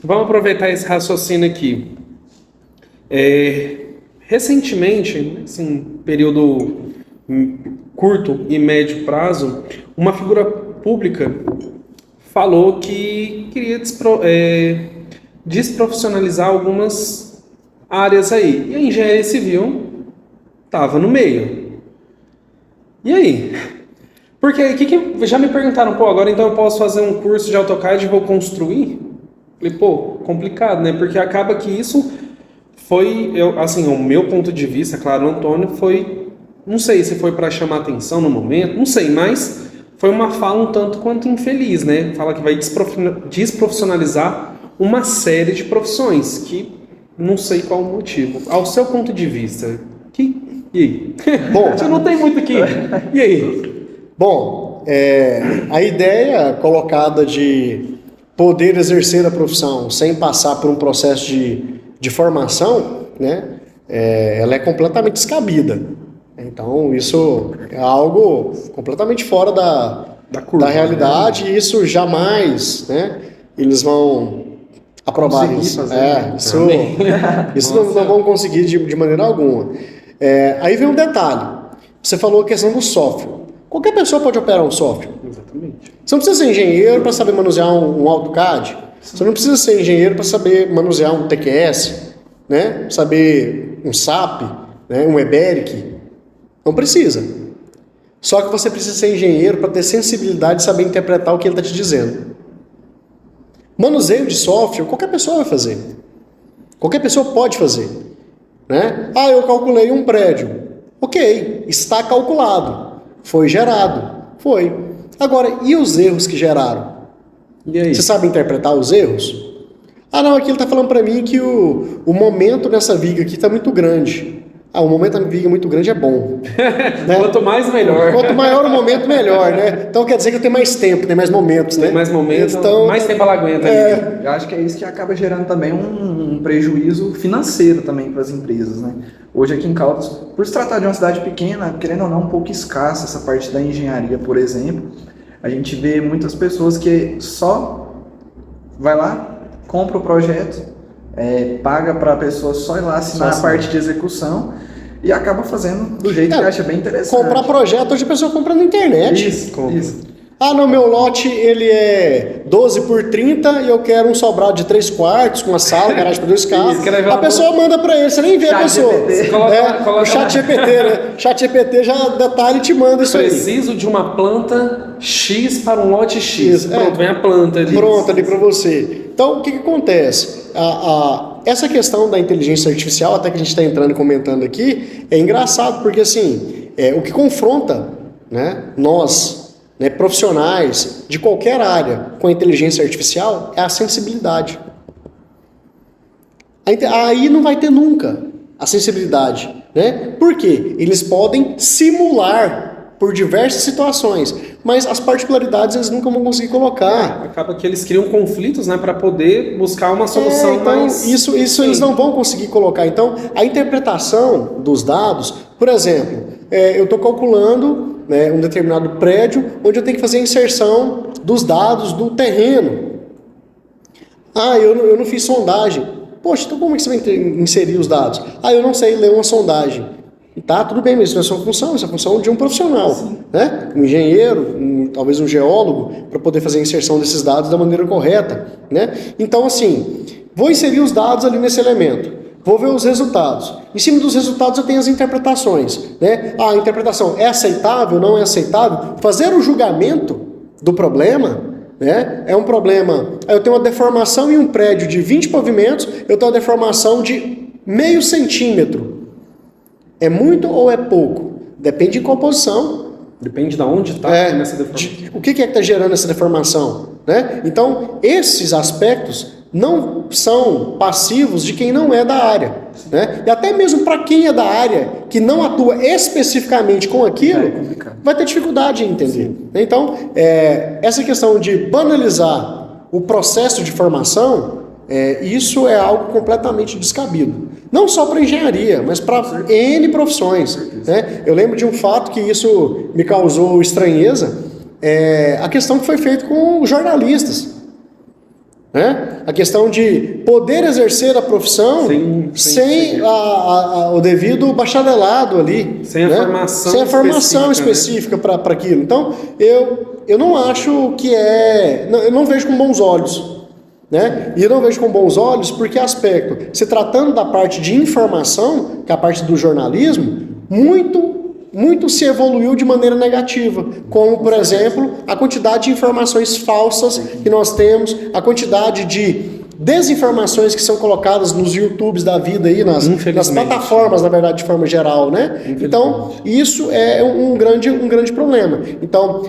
Vamos aproveitar esse raciocínio aqui. Recentemente, assim, período curto e médio prazo, uma figura pública falou que queria desprofissionalizar algumas áreas aí. E a engenharia civil estava no meio. E aí? Porque já me perguntaram, agora então eu posso fazer um curso de AutoCAD e vou construir? Falei, complicado, né? Porque acaba que isso foi, o meu ponto de vista, claro, o Antônio, foi, não sei se foi para chamar atenção no momento, não sei, mas foi uma fala um tanto quanto infeliz, né? Fala que vai desprofissionalizar uma série de profissões, que não sei qual o motivo. Ao seu ponto de vista, e aí? Bom, você não tem muito aqui. E aí? Bom, a ideia colocada de poder exercer a profissão sem passar por um processo de formação, né, ela é completamente descabida. Então, isso é algo completamente fora da curva, realidade, e isso jamais, né, eles vão aprovar isso. Isso não vão conseguir de maneira alguma. Aí vem um detalhe. Você falou a questão do software. Qualquer pessoa pode operar um software. Exatamente. Você não precisa ser engenheiro para saber manusear um AutoCAD. Você não precisa ser engenheiro para saber manusear um TQS, né? Saber um SAP, né? Um EBERIC. Não precisa. Só que você precisa ser engenheiro para ter sensibilidade de saber interpretar o que ele está te dizendo. Manuseio de software, qualquer pessoa vai fazer. Qualquer pessoa pode fazer. Né? Eu calculei um prédio. Ok, está calculado. Foi gerado. Foi. Agora, e os erros que geraram? E aí? Você sabe interpretar os erros? Não, aqui ele está falando para mim que o momento nessa viga aqui está muito grande. O momento da viga muito grande é bom. Né? Quanto mais, melhor. Quanto maior o momento, melhor, né? Então quer dizer que eu tenho mais tempo, tem mais momentos, né? Tem mais momentos, então, mais tempo ela aguenta. Eu acho que é isso que acaba gerando também um prejuízo financeiro também para as empresas, né? Hoje aqui em Caldas, por se tratar de uma cidade pequena, querendo ou não, um pouco escassa essa parte da engenharia, por exemplo, a gente vê muitas pessoas que só vai lá, compra o projeto, paga para a pessoa só ir lá assinar a parte de execução e acaba fazendo do jeito que acha bem interessante. Comprar projeto, hoje a pessoa compra na internet. Isso. No meu lote ele é 12 por 30 e eu quero um sobrado de 3 quartos, com uma sala, garagem para 2 carros. A pessoa manda para ele, você nem vê a pessoa. O chat GPT, né? Chat GPT já detalhe e te manda isso aí. Preciso de uma planta X para um lote X. Pronto, vem a planta ali. Pronto, ali para você. Então, o que acontece? Essa questão da inteligência artificial, até que a gente está entrando e comentando aqui, é engraçado, porque assim, o que confronta, né, nós, né, profissionais de qualquer área com a inteligência artificial é a sensibilidade. Aí não vai ter nunca a sensibilidade, né? Por quê? Eles podem simular por diversas situações, mas as particularidades eles nunca vão conseguir colocar. Acaba que eles criam conflitos, né, para poder buscar uma solução então, mais... Isso eles não vão conseguir colocar. Então, a interpretação dos dados, por exemplo, eu estou calculando, né, um determinado prédio onde eu tenho que fazer a inserção dos dados do terreno. Eu não fiz sondagem. Poxa, então como é que você vai inserir os dados? Eu não sei ler uma sondagem. Tá, tudo bem, mas isso não é sua função, isso é a função de um profissional, né? Um engenheiro, talvez um geólogo, para poder fazer a inserção desses dados da maneira correta, né? Então, assim, vou inserir os dados ali nesse elemento, vou ver os resultados. Em cima dos resultados eu tenho as interpretações, né? A interpretação é aceitável, não é aceitável? Fazer o julgamento do problema, né? É um problema. Eu tenho uma deformação em um prédio de 20 pavimentos, eu tenho uma deformação de meio centímetro. É muito ou é pouco? Depende de qual posição. Depende de onde está nessa deformação. O que é que está gerando essa deformação? Né? Então, esses aspectos não são passivos de quem não é da área. Né? E até mesmo para quem é da área, que não atua especificamente com aquilo, vai ter dificuldade em entender. Sim. Então, essa questão de banalizar o processo de formação, isso é algo completamente descabido. Não só para engenharia, mas para N profissões. Né? Eu lembro de um fato que isso me causou estranheza, a questão que foi feita com jornalistas. Né? A questão de poder exercer a profissão sem o devido bacharelado ali. Sem a formação específica para aquilo. Então, eu não acho que eu não vejo com bons olhos. Né? E eu não vejo com bons olhos porque aspecto, se tratando da parte de informação, que é a parte do jornalismo, muito se evoluiu de maneira negativa, como, por exemplo, a quantidade de informações falsas que nós temos, a quantidade de desinformações que são colocadas nos YouTubes da vida aí, nas plataformas, na verdade, de forma geral, né? Então, isso é um grande problema. Então,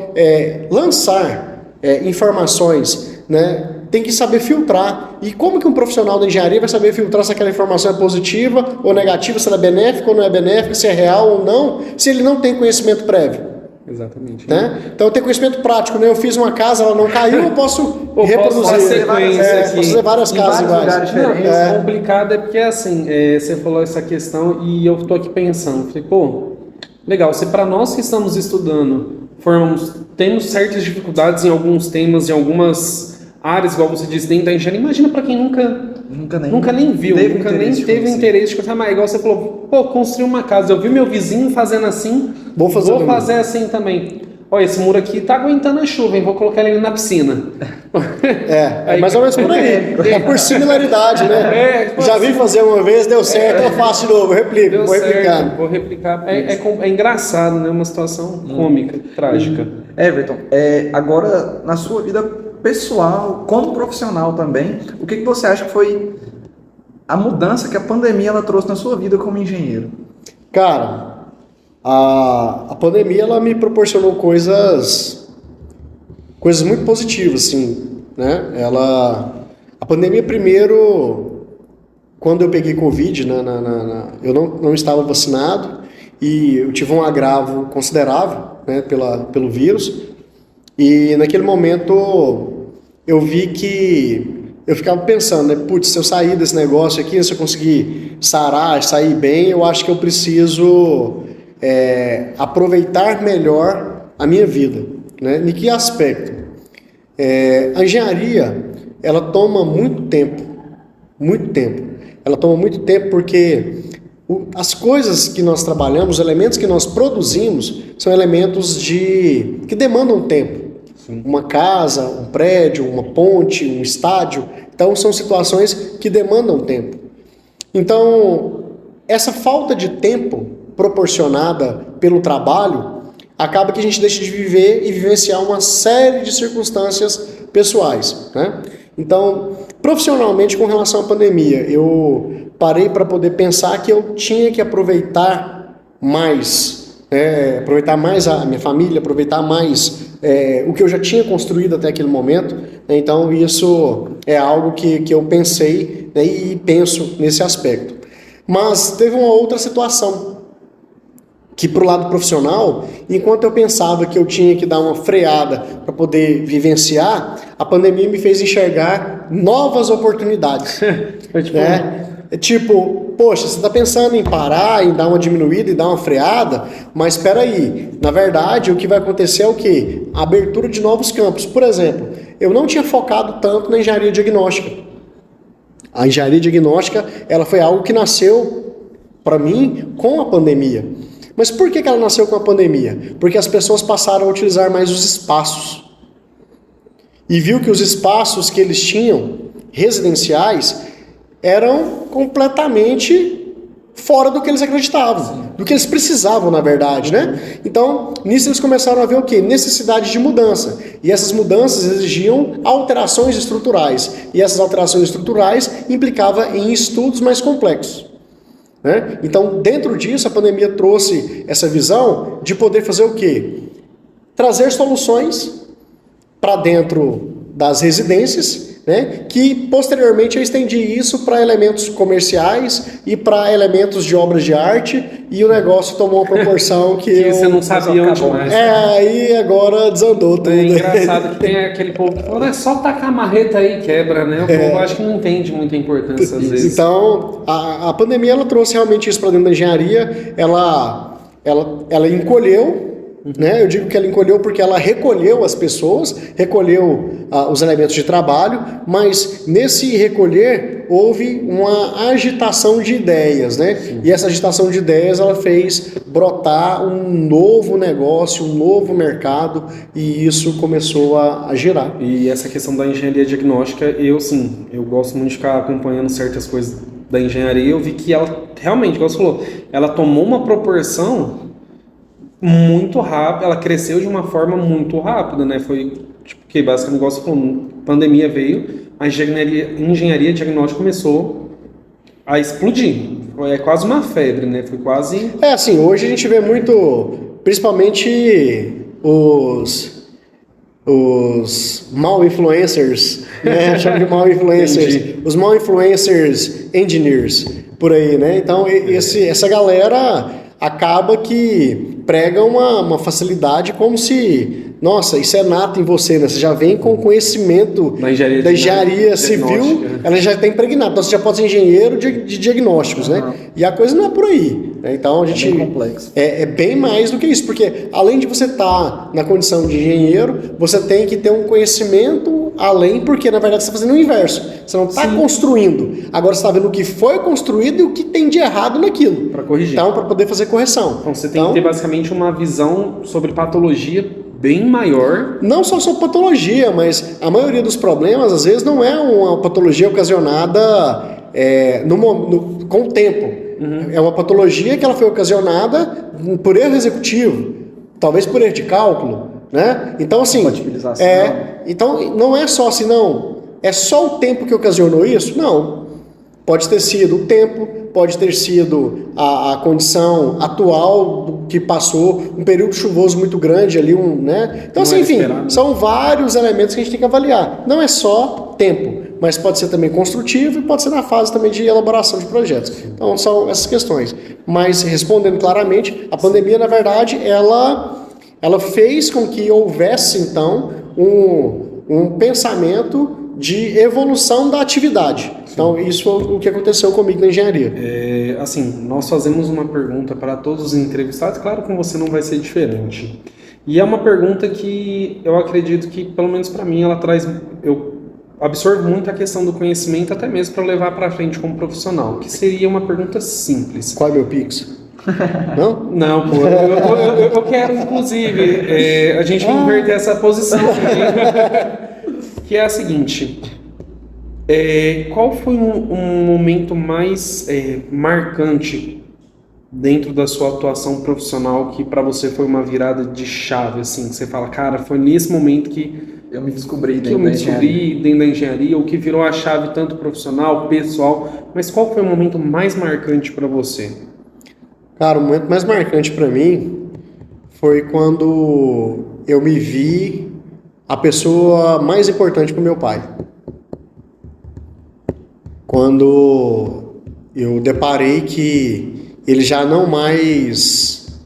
lançar informações, né? Tem que saber filtrar. E como que um profissional da engenharia vai saber filtrar se aquela informação é positiva ou negativa, se ela é benéfica ou não é benéfica, se é real ou não, se ele não tem conhecimento prévio? Exatamente. Né? Então eu tenho conhecimento prático, né? Eu fiz uma casa, ela não caiu, eu posso reproduzir. Posso fazer várias casas iguais. O complicado é porque assim, você falou essa questão e eu tô aqui pensando, falei, pô, legal, se para nós que estamos estudando, temos certas dificuldades em alguns temas, em algumas áreas, igual você disse, dentro da engenharia, imagina para quem nunca nem viu, nunca nem teve interesse de coisa, mas igual você falou, pô, construir uma casa, eu vi meu vizinho fazendo assim, vou fazer assim também. Olha, esse muro aqui tá aguentando a chuva, hein? Vou colocar ele na piscina. É mais ou menos por aí. É por similaridade, né? Já vi fazer uma vez, deu certo, eu faço de novo, replico, vou replicar. Vou replicar. É engraçado, né? Uma situação cômica, trágica. Everton, agora na sua vida pessoal, como profissional também, o que você acha que foi a mudança que a pandemia ela trouxe na sua vida como engenheiro? Cara, a pandemia ela me proporcionou coisas muito positivas, assim, né? A pandemia primeiro, quando eu peguei Covid, eu não estava vacinado e eu tive um agravo considerável, né, pelo vírus. E naquele momento eu vi que eu ficava pensando, né, putz, se eu sair desse negócio aqui, se eu conseguir sair bem, eu acho que eu preciso aproveitar melhor a minha vida, né? Em que aspecto? A engenharia, ela toma muito tempo. Ela toma muito tempo porque as coisas que nós trabalhamos, os elementos que nós produzimos, são elementos que demandam tempo. Sim. Uma casa, um prédio, uma ponte, um estádio. Então, são situações que demandam tempo. Então, essa falta de tempo proporcionada pelo trabalho acaba que a gente deixa de viver e vivenciar uma série de circunstâncias pessoais, né? Então, profissionalmente, com relação à pandemia, eu parei para poder pensar que eu tinha que aproveitar mais a minha família, aproveitar mais o que eu já tinha construído até aquele momento. Então, isso é algo que eu pensei, né, e penso nesse aspecto. Mas teve uma outra situação, que pro lado profissional, enquanto eu pensava que eu tinha que dar uma freada para poder vivenciar, a pandemia me fez enxergar novas oportunidades. Tipo, poxa, você está pensando em parar, em dar uma diminuída e dar uma freada, mas espera aí, na verdade o que vai acontecer é o quê? A abertura de novos campos. Por exemplo, eu não tinha focado tanto na engenharia diagnóstica. A engenharia diagnóstica, ela foi algo que nasceu, para mim, com a pandemia. Mas por que ela nasceu com a pandemia? Porque as pessoas passaram a utilizar mais os espaços. E viu que os espaços que eles tinham, residenciais, eram completamente fora do que eles acreditavam, do que eles precisavam, na verdade, né? Então, nisso eles começaram a ver o quê? Necessidade de mudança. E essas mudanças exigiam alterações estruturais. E essas alterações estruturais implicavam em estudos mais complexos. Né? Então, dentro disso, a pandemia trouxe essa visão de poder fazer o quê? Trazer soluções para dentro das residências, né? Que posteriormente eu estendi isso para elementos comerciais e para elementos de obras de arte, e o negócio tomou uma proporção que você não sabia onde mais. Aí agora desandou tudo. É engraçado que tem aquele povo que fala, é só tacar a marreta aí e quebra, né? O povo acho que não entende muita importância às vezes. Então, a pandemia ela trouxe realmente isso para dentro da engenharia, ela encolheu, né? Eu digo que ela encolheu porque ela recolheu as pessoas, recolheu os elementos de trabalho, mas nesse recolher houve uma agitação de ideias, né? Sim. E essa agitação de ideias ela fez brotar um novo negócio, um novo mercado, e isso começou a girar. E essa questão da engenharia diagnóstica, eu gosto muito de ficar acompanhando certas coisas da engenharia. Eu vi que ela realmente, como você falou, ela tomou uma proporção muito rápida, ela cresceu de uma forma muito rápida, né? Foi tipo, que basicamente, igual você falou, pandemia veio, a engenharia diagnóstica começou a explodir. É quase uma febre, né? Foi quase... Assim, hoje a gente vê muito, principalmente os mal influencers, né? Chama de mal influencers. Entendi. Os mal influencers engineers, por aí, né? Então, essa galera acaba que prega uma facilidade como se... Nossa, isso é nato em você, né? Você já vem com conhecimento da engenharia civil, ela já está impregnada. Então, você já pode ser engenheiro de diagnósticos, né? E a coisa não é por aí. Né? Então, a gente... É bem complexo. É bem mais do que isso, porque além de você estar na condição de engenheiro, você tem que ter um conhecimento além, porque na verdade você está fazendo o inverso. Você não está construindo. Agora você está vendo o que foi construído e o que tem de errado naquilo. Para corrigir. Então, para poder fazer correção. Então, você tem que ter basicamente uma visão sobre patologia bem maior. Não só sobre patologia, mas a maioria dos problemas, às vezes, não é uma patologia ocasionada com o tempo. É uma patologia que ela foi ocasionada por erro executivo, talvez por erro de cálculo, né? Então, assim, então não é só assim, não. É só o tempo que ocasionou isso? Não. Pode ter sido o tempo, pode ter sido a condição atual do que passou, um período chuvoso muito grande ali, né? Então, assim, enfim, são vários elementos que a gente tem que avaliar. Não é só tempo, mas pode ser também construtivo e pode ser na fase também de elaboração de projetos. Então, são essas questões. Mas, respondendo claramente, a pandemia, na verdade, ela fez com que houvesse, então, um pensamento de evolução da atividade. Então, isso foi o que aconteceu comigo na engenharia. Assim, nós fazemos uma pergunta para todos os entrevistados, claro que com você não vai ser diferente. E é uma pergunta que eu acredito que, pelo menos para mim, ela traz... Eu absorvo muito a questão do conhecimento, até mesmo para levar para frente como profissional, que seria uma pergunta simples. Qual é o meu Pix? Não? Não, pô. Eu quero, inclusive, a gente inverter essa posição que é a seguinte... qual foi um momento mais marcante dentro da sua atuação profissional que para você foi uma virada de chave, assim, que você fala, cara, foi nesse momento que eu me descobri dentro da engenharia, ou que virou a chave tanto profissional, pessoal, mas qual foi o momento mais marcante para você? Cara, o momento mais marcante para mim foi quando eu me vi a pessoa mais importante para o meu pai. Quando eu deparei que ele já não mais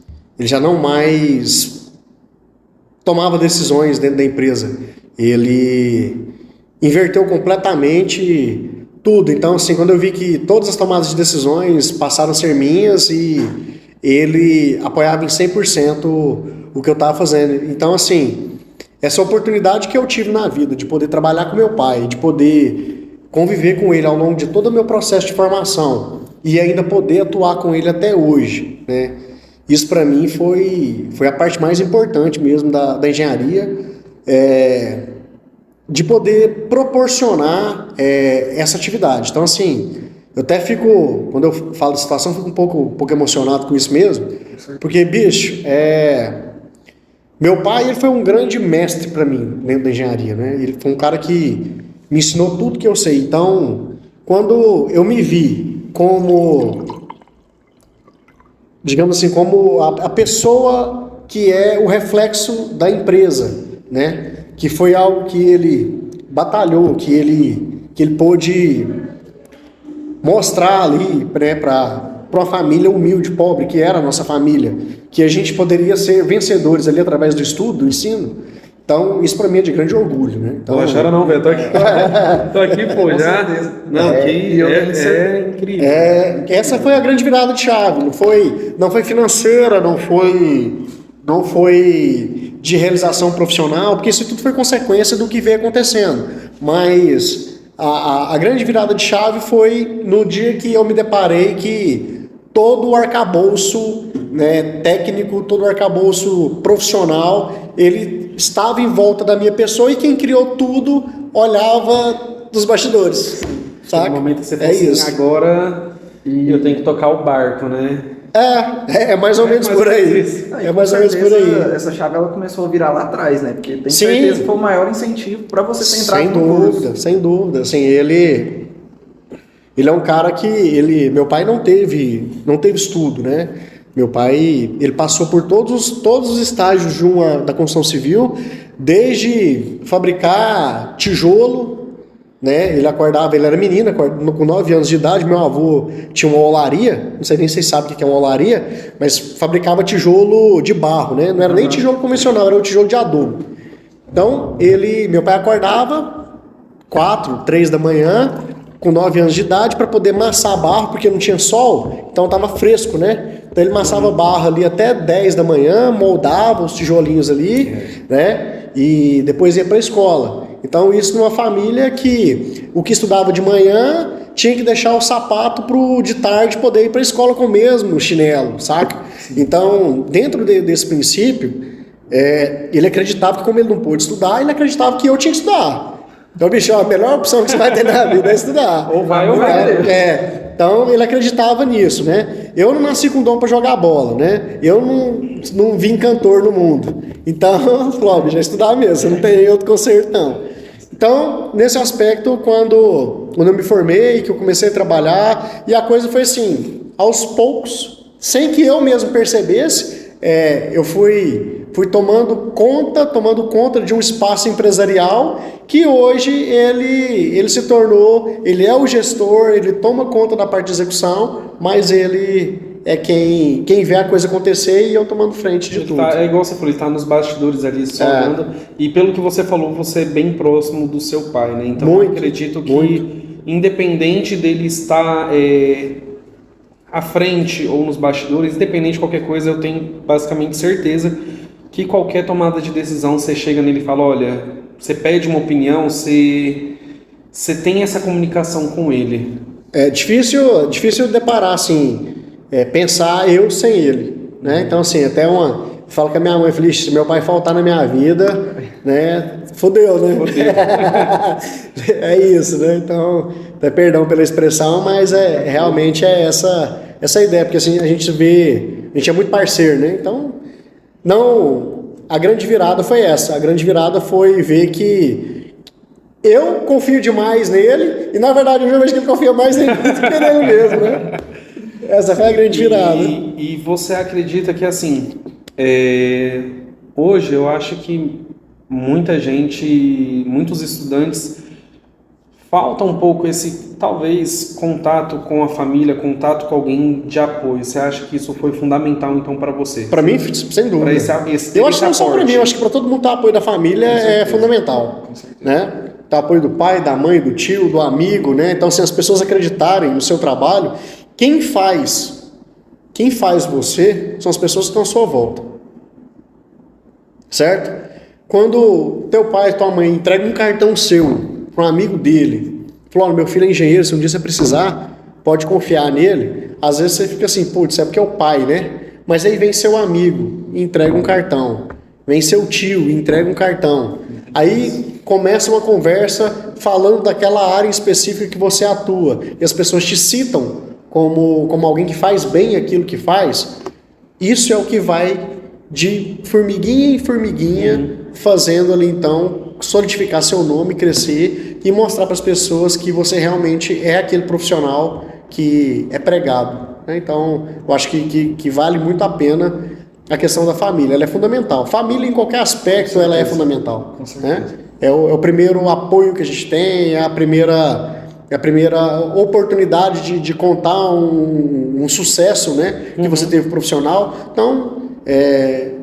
tomava decisões dentro da empresa. Ele inverteu completamente tudo. Então, assim, quando eu vi que todas as tomadas de decisões passaram a ser minhas e ele apoiava em 100% o que eu estava fazendo. Então, assim, essa oportunidade que eu tive na vida de poder trabalhar com meu pai, de poder conviver com ele ao longo de todo o meu processo de formação e ainda poder atuar com ele até hoje, né? Isso para mim foi a parte mais importante mesmo da engenharia, de poder proporcionar essa atividade. Então, assim, eu até fico, quando eu falo de situação, fico um pouco emocionado com isso mesmo, porque, bicho, meu pai ele foi um grande mestre para mim dentro da engenharia, né? Ele foi um cara que me ensinou tudo que eu sei. Então, quando eu me vi como, digamos assim, como a pessoa que é o reflexo da empresa, né? Que foi algo que ele batalhou, que ele pôde mostrar ali, né, para uma família humilde, pobre, que era a nossa família, que a gente poderia ser vencedores ali através do estudo, do ensino. Então, isso para mim é de grande orgulho, né? Então, não acharam não, velho. Tô aqui, pô, já. Certeza. Não, é incrível. Essa foi a grande virada de chave. Não foi financeira, não foi de realização profissional, porque isso tudo foi consequência do que veio acontecendo. Mas a grande virada de chave foi no dia que eu me deparei que todo o arcabouço, né, técnico, todo o arcabouço profissional, ele estava em volta da minha pessoa e quem criou tudo olhava dos bastidores. Saca? No momento que você falou assim, isso. Agora eu tenho que tocar o barco, né? É mais ou menos por aí. É mais ou menos por aí. Essa chave ela começou a virar lá atrás, né? Porque tem Sim. certeza que foi o maior incentivo para você ter entrado Sem no dúvida, curso. sem dúvida. Assim, ele é um cara que meu pai não teve estudo, né? Meu pai, ele passou por todos os estágios da construção civil, desde fabricar tijolo, né? Ele era menino, com 9 anos de idade. Meu avô tinha uma olaria, não sei nem se vocês sabem o que é uma olaria, mas fabricava tijolo de barro, né? Não era nem tijolo convencional, era o tijolo de adubo. Então, meu pai acordava 4, 3 da manhã, com 9 anos de idade, para poder amassar barro, porque não tinha sol, então estava fresco, né? Então ele amassava barro ali até 10 da manhã, moldava os tijolinhos ali, né? E depois ia para a escola. Então isso numa família que o que estudava de manhã tinha que deixar o sapato de tarde poder ir para a escola com o mesmo chinelo, saca? Então, dentro desse princípio, ele acreditava que como ele não pôde estudar, ele acreditava que eu tinha que estudar. Então, bicho, a melhor opção que você vai ter na vida é estudar. Ou vai. Então, ele acreditava nisso, né? Eu não nasci com dom para jogar bola, né? Eu não vim cantor no mundo. Então, falou, bicho, é estudar mesmo, você não tem outro conserto, não. Então, nesse aspecto, quando eu me formei, que eu comecei a trabalhar, e a coisa foi assim, aos poucos, sem que eu mesmo percebesse, eu fui tomando conta de um espaço empresarial que hoje ele se tornou, ele é o gestor, ele toma conta da parte de execução, mas ele é quem vê a coisa acontecer e eu tomando frente de tudo. É igual você falou, ele está nos bastidores ali só olhando, e pelo que você falou, você é bem próximo do seu pai, né? Então eu acredito que independente dele estar à frente ou nos bastidores, independente de qualquer coisa, eu tenho basicamente certeza que qualquer tomada de decisão, você chega nele e fala, olha, você pede uma opinião, você tem essa comunicação com ele. É difícil deparar, assim, pensar eu sem ele, né? Então, assim, eu falo com a minha mãe, falei, se meu pai faltar na minha vida, né, fodeu, né? É isso, né? Então, perdão pela expressão, mas realmente é essa ideia, porque assim, a gente é muito parceiro, né? Então, a grande virada foi essa. A grande virada foi ver que eu confio demais nele e, na verdade, eu vejo que ele confia mais nele do que nele mesmo, né? Essa foi a grande virada. E você acredita que, assim, hoje eu acho que muitos estudantes, falta um pouco esse, talvez, contato com a família, contato com alguém de apoio. Você acha que isso foi fundamental, então, para você? Para mim, sem dúvida. Eu acho que não só para mim, eu acho que para todo mundo ter apoio da família é fundamental, né? Ter apoio do pai, da mãe, do tio, do amigo, né? Então, se as pessoas acreditarem no seu trabalho, quem faz você são as pessoas que estão à sua volta, certo? Quando teu pai e tua mãe entregam um cartão seu para um amigo dele, falou, meu filho é engenheiro, se um dia você precisar, pode confiar nele. Às vezes você fica assim, putz, é porque é o pai, né? Mas aí vem seu amigo e entrega um cartão, vem seu tio e entrega um cartão. Aí começa uma conversa falando daquela área específica que você atua, e as pessoas te citam como alguém que faz bem aquilo que faz. Isso é o que vai de formiguinha em formiguinha, fazendo ali então solidificar seu nome, crescer e mostrar para as pessoas que você realmente é aquele profissional que é pregado, né? Então, eu acho que vale muito a pena a questão da família, ela é fundamental. Família em qualquer aspecto, ela é fundamental, né? É o primeiro apoio que a gente tem, é a primeira oportunidade de contar um sucesso, né, que você teve profissional. Então,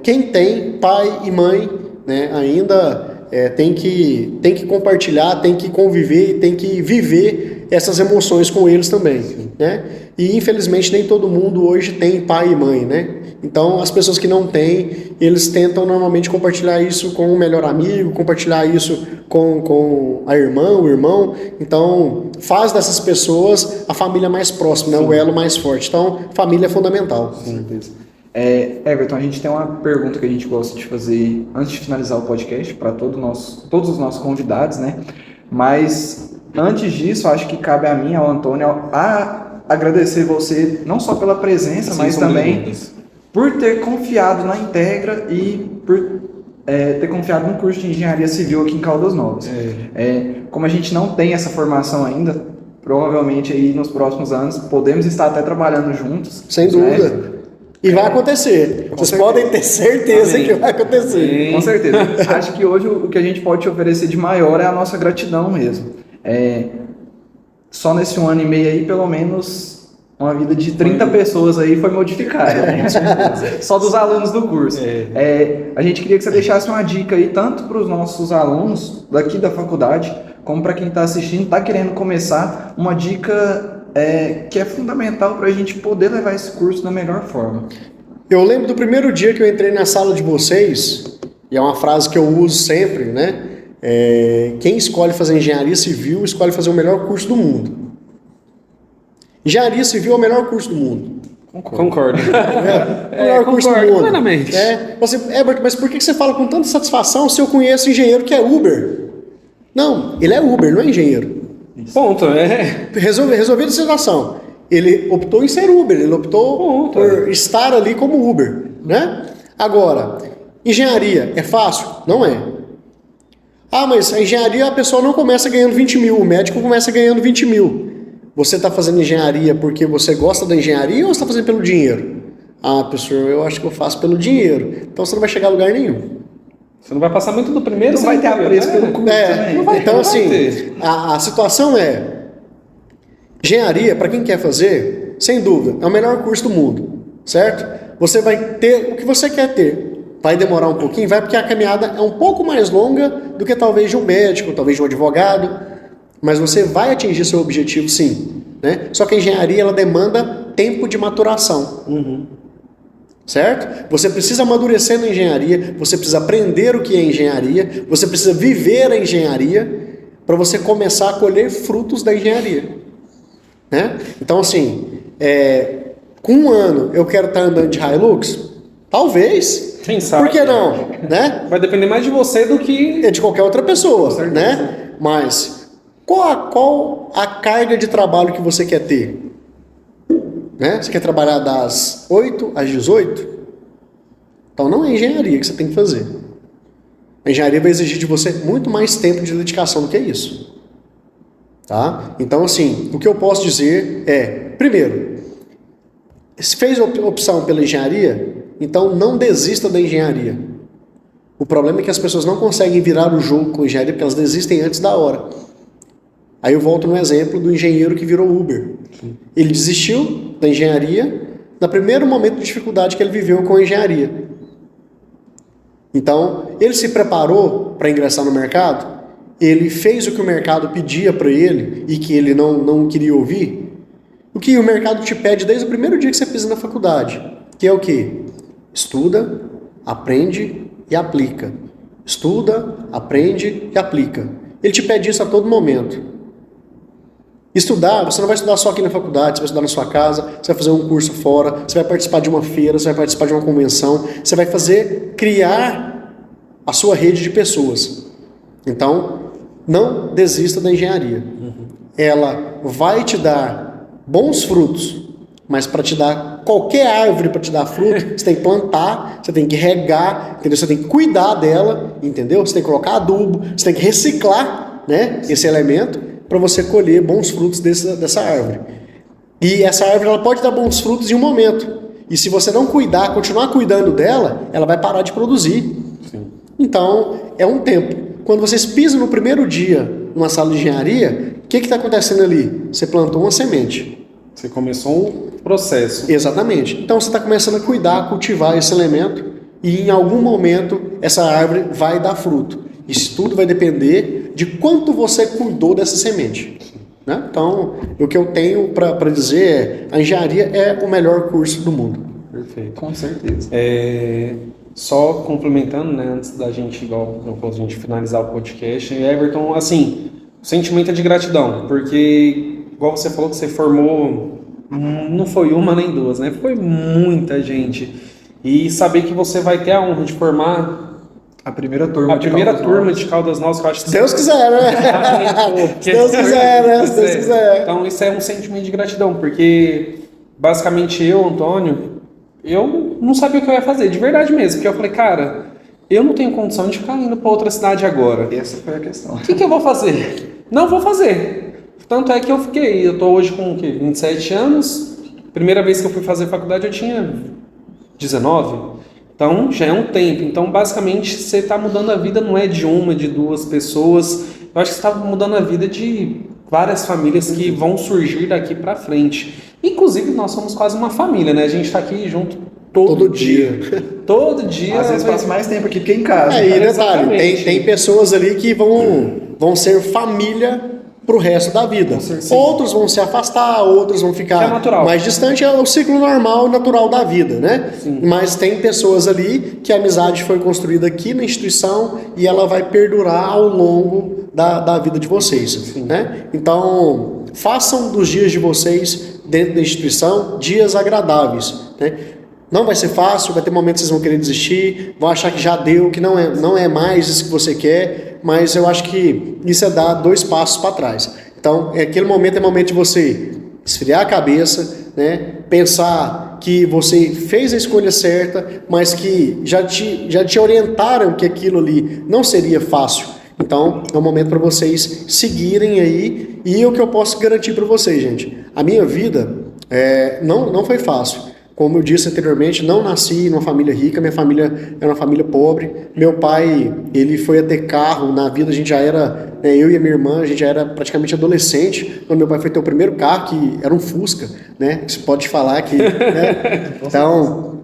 quem tem pai e mãe, né, ainda tem que compartilhar, tem que conviver e tem que viver essas emoções com eles também, né? E infelizmente nem todo mundo hoje tem pai e mãe, né? Então as pessoas que não têm, eles tentam normalmente compartilhar isso com o melhor amigo, compartilhar isso com a irmã, o irmão. Então faz dessas pessoas a família mais próxima, né? O elo mais forte. Então família é fundamental. Com certeza. Everton, a gente tem uma pergunta que a gente gosta de fazer antes de finalizar o podcast para todos os nossos convidados, né? Mas antes disso, acho que cabe a mim, ao Antônio, a agradecer você não só pela presença, mas também por ter confiado na Integra e por ter confiado no curso de Engenharia Civil aqui em Caldas Novas. Como a gente não tem essa formação ainda, provavelmente aí nos próximos anos podemos estar até trabalhando juntos. Sem dúvida. E vai acontecer. Vocês podem ter certeza que vai acontecer. Com certeza. Acho que hoje o que a gente pode te oferecer de maior é a nossa gratidão mesmo. Só nesse 1 ano e meio aí, pelo menos uma vida de 30 pessoas aí foi modificada. Né? Só dos alunos do curso. A gente queria que você deixasse uma dica aí, tanto para os nossos alunos daqui da faculdade, como para quem está assistindo, está querendo começar, uma dica que é fundamental para a gente poder levar esse curso da melhor forma. Eu lembro do primeiro dia que eu entrei na sala de vocês, e é uma frase que eu uso sempre, né? Quem escolhe fazer engenharia civil, escolhe fazer o melhor curso do mundo. Engenharia civil é o melhor curso do mundo. Concordo. O melhor curso do mundo. Plenamente. Mas por que você fala com tanta satisfação se eu conheço engenheiro que é Uber? Não, ele é Uber, não é engenheiro. Ponto, Resolvida a situação. Ele optou em ser Uber, ele optou por estar ali como Uber, né? Agora, engenharia é fácil? Não é. Mas a engenharia a pessoa não começa ganhando 20 mil, o médico começa ganhando 20 mil. Você está fazendo engenharia porque você gosta da engenharia ou você está fazendo pelo dinheiro? Professor, eu acho que eu faço pelo dinheiro. Então você não vai chegar a lugar nenhum. Você não vai passar muito do primeiro, não vai ter apreço pelo curso também. Então, assim, a situação engenharia, para quem quer fazer, sem dúvida, é o melhor curso do mundo, certo? Você vai ter o que você quer ter. Vai demorar um pouquinho, porque a caminhada é um pouco mais longa do que talvez de um médico, talvez de um advogado, mas você vai atingir seu objetivo sim, né? Só que a engenharia, ela demanda tempo de maturação. Certo? Você precisa amadurecer na engenharia, você precisa aprender o que é engenharia, você precisa viver a engenharia para você começar a colher frutos da engenharia. Né? Então, assim, com 1 ano eu quero estar andando de Hilux? Talvez. Quem sabe? Por que não? Né? Vai depender mais de você do que de qualquer outra pessoa. Né? Mas qual a carga de trabalho que você quer ter? Né? Você quer trabalhar das 8 às 18? Então não é engenharia que você tem que fazer. A engenharia vai exigir de você muito mais tempo de dedicação do que isso. Tá? Então, assim, o que eu posso dizer primeiro, se fez opção pela engenharia, então não desista da engenharia. O problema é que as pessoas não conseguem virar o jogo com engenharia porque elas desistem antes da hora. Aí eu volto no exemplo do engenheiro que virou Uber. Ele desistiu da engenharia no primeiro momento de dificuldade que ele viveu com a engenharia. Então, ele se preparou para ingressar no mercado, ele fez o que o mercado pedia para ele e que ele não queria ouvir. O que o mercado te pede desde o primeiro dia que você pisa na faculdade, que é o quê? Estuda, aprende e aplica. Estuda, aprende e aplica. Ele te pede isso a todo momento. Estudar, você não vai estudar só aqui na faculdade, você vai estudar na sua casa, você vai fazer um curso fora, você vai participar de uma feira, você vai participar de uma convenção, você vai criar a sua rede de pessoas. Então, não desista da engenharia. Ela vai te dar bons frutos, mas para te dar qualquer árvore para te dar fruto, você tem que plantar, você tem que regar, entendeu? Você tem que cuidar dela, entendeu? Você tem que colocar adubo, você tem que reciclar, né, esse elemento para você colher bons frutos dessa árvore. E essa árvore ela pode dar bons frutos em um momento. E se você não cuidar, continuar cuidando dela, ela vai parar de produzir. Sim. Então, é um tempo. Quando vocês pisam no primeiro dia numa sala de engenharia, o que está acontecendo ali? Você plantou uma semente. Você começou um processo. Exatamente. Então, você está começando a cuidar, cultivar esse elemento e em algum momento essa árvore vai dar fruto. Isso tudo vai depender de quanto você cuidou dessa semente. Né? Então, o que eu tenho para dizer a engenharia é o melhor curso do mundo. Perfeito. Com certeza. Só complementando, né, antes da gente, igual a gente finalizar o podcast, Everton, assim, o sentimento é de gratidão, porque, igual você falou que você formou, não foi uma nem duas, né? Foi muita gente. E saber que você vai ter a honra de formar A primeira turma A primeira turma de Caldas Novas, que eu acho que Se Deus quiser, né? Se Deus quiser, né? Se Deus quiser. Então isso é um sentimento de gratidão, porque basicamente eu, Antônio, eu não sabia o que eu ia fazer, de verdade mesmo, porque eu falei, cara, eu não tenho condição de ficar indo para outra cidade agora. Essa foi a questão. O que eu vou fazer? Não vou fazer. Tanto é que eu tô hoje com o quê? 27 anos. Primeira vez que eu fui fazer faculdade eu tinha 19. Então, já é um tempo. Então, basicamente, você está mudando a vida, não é de uma, de duas pessoas. Eu acho que você está mudando a vida de várias famílias que vão surgir daqui para frente. Inclusive, nós somos quase uma família, né? A gente está aqui junto todo dia. Todo dia. Às vezes passa mais tempo aqui que em casa. E detalhe, tem pessoas ali que vão ser família pro resto da vida. Outros vão se afastar, outros vão ficar mais distante, é o ciclo normal, natural da vida, né? Sim. Mas tem pessoas ali que a amizade foi construída aqui na instituição e ela vai perdurar ao longo da vida de vocês, né? Então, façam dos dias de vocês dentro da instituição dias agradáveis, né? Não vai ser fácil, vai ter momentos que vocês vão querer desistir, vão achar que já deu, que não é mais isso que você quer, mas eu acho que isso é dar 2 passos para trás. Então, aquele momento é momento de você esfriar a cabeça, né? Pensar que você fez a escolha certa, mas que já te orientaram que aquilo ali não seria fácil. Então, é um momento para vocês seguirem aí, e o que eu posso garantir para vocês, gente, a minha vida não foi fácil. Como eu disse anteriormente, não nasci numa família rica, minha família era uma família pobre. Meu pai, ele foi a ter carro, na vida a gente já era, eu e a minha irmã, a gente já era praticamente adolescente, quando meu pai foi ter o primeiro carro, que era um Fusca, né? Você pode falar que, né? Então,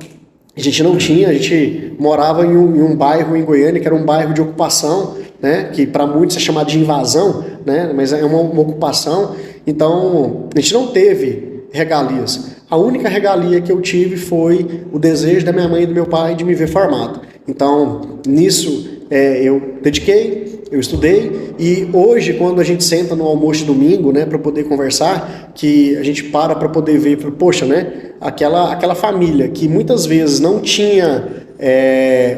a gente não tinha, a gente morava em um bairro em Goiânia, que era um bairro de ocupação, né? Que para muitos é chamado de invasão, né? Mas é uma ocupação. Então, a gente não teve regalias. A única regalia que eu tive foi o desejo da minha mãe e do meu pai de me ver formado. Então, nisso, eu dediquei, eu estudei, e hoje, quando a gente senta no almoço de domingo, né, para poder conversar, que a gente para poder ver, poxa, né, aquela família que muitas vezes não tinha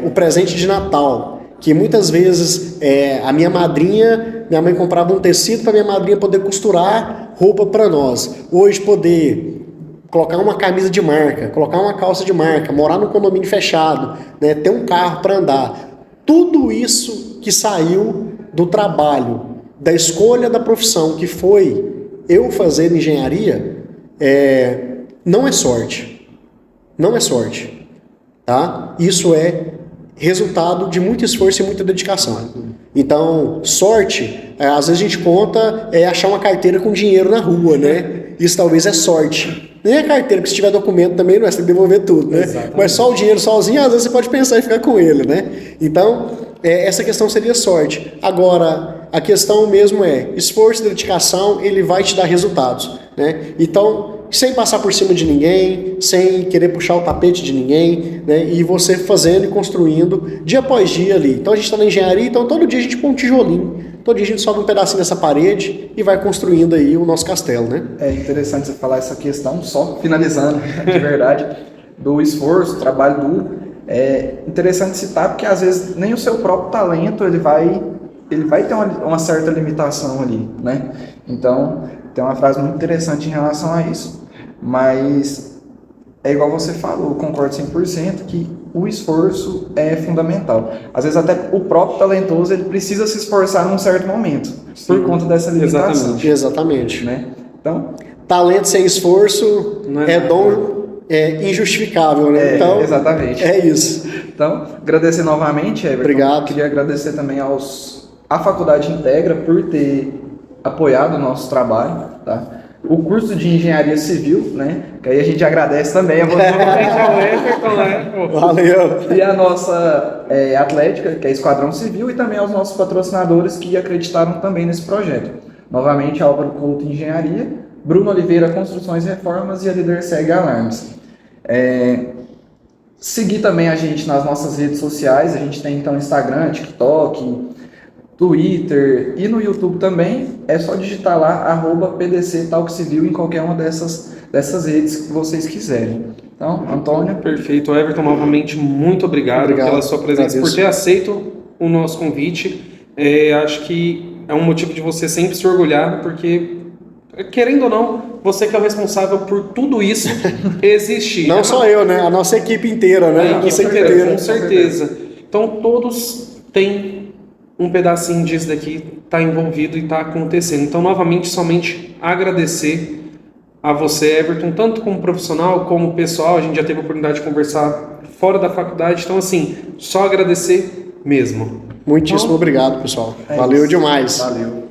o presente de Natal, que muitas vezes a minha mãe comprava um tecido para minha madrinha poder costurar roupa para nós. Hoje, poder colocar uma camisa de marca, colocar uma calça de marca, morar num condomínio fechado, né, ter um carro para andar. Tudo isso que saiu do trabalho, da escolha da profissão, que foi eu fazer engenharia, não é sorte. Não é sorte. Tá? Isso é resultado de muito esforço e muita dedicação. Então, sorte, às vezes a gente conta achar uma carteira com dinheiro na rua, né? Isso talvez é sorte. Nem a carteira, porque se tiver documento também, não é, você tem que devolver tudo, né? Exatamente. Mas só o dinheiro sozinho, às vezes você pode pensar em ficar com ele, né? Então, essa questão seria sorte. Agora, a questão mesmo é esforço e dedicação, ele vai te dar resultados, né? Então, sem passar por cima de ninguém, sem querer puxar o tapete de ninguém, né? E você fazendo e construindo dia após dia ali. Então, a gente está na engenharia, então todo dia a gente põe um tijolinho. Todo dia a gente sobe um pedacinho dessa parede e vai construindo aí o nosso castelo, né? É interessante você falar essa questão, só finalizando, de verdade, do esforço, trabalho duro. É interessante citar porque às vezes nem o seu próprio talento ele vai ter uma certa limitação ali, né? Então, tem uma frase muito interessante em relação a isso, mas é igual você falou, eu concordo 100% que o esforço é fundamental. Às vezes até o próprio talentoso ele precisa se esforçar num certo momento, por conta dessa limitação. Exatamente. Né? Então, talento sem esforço dom injustificável, né? Então, exatamente. É isso. Então, agradecer novamente, Everton. Obrigado. Queria agradecer também à Faculdade Integra por ter apoiado o nosso trabalho, tá? O curso de Engenharia Civil, né? Que aí a gente agradece também a você. Valeu. E a nossa Atlética, que é Esquadrão Civil, e também aos nossos patrocinadores que acreditaram também nesse projeto. Novamente, Álvaro Couto Engenharia, Bruno Oliveira Construções e Reformas e a Líder Segue Alarmes. Seguir também a gente nas nossas redes sociais, a gente tem então Instagram, TikTok, Twitter e no YouTube também, é só digitar lá @PDC Talk Civil em qualquer uma dessas redes que vocês quiserem. Então, Antônio. Perfeito. Everton, novamente, muito obrigado pela sua presença, por ter aceito o nosso convite. Acho que é um motivo de você sempre se orgulhar, porque, querendo ou não, você que é o responsável por tudo isso, existe... Não só eu, né? A nossa equipe inteira, né? A equipe inteira, com certeza. Então, todos têm um pedacinho disso daqui, está envolvido e está acontecendo. Então, novamente, somente agradecer a você, Everton, tanto como profissional, como pessoal. A gente já teve a oportunidade de conversar fora da faculdade. Então, assim, só agradecer mesmo. Muitíssimo obrigado, pessoal. Valeu demais. Valeu.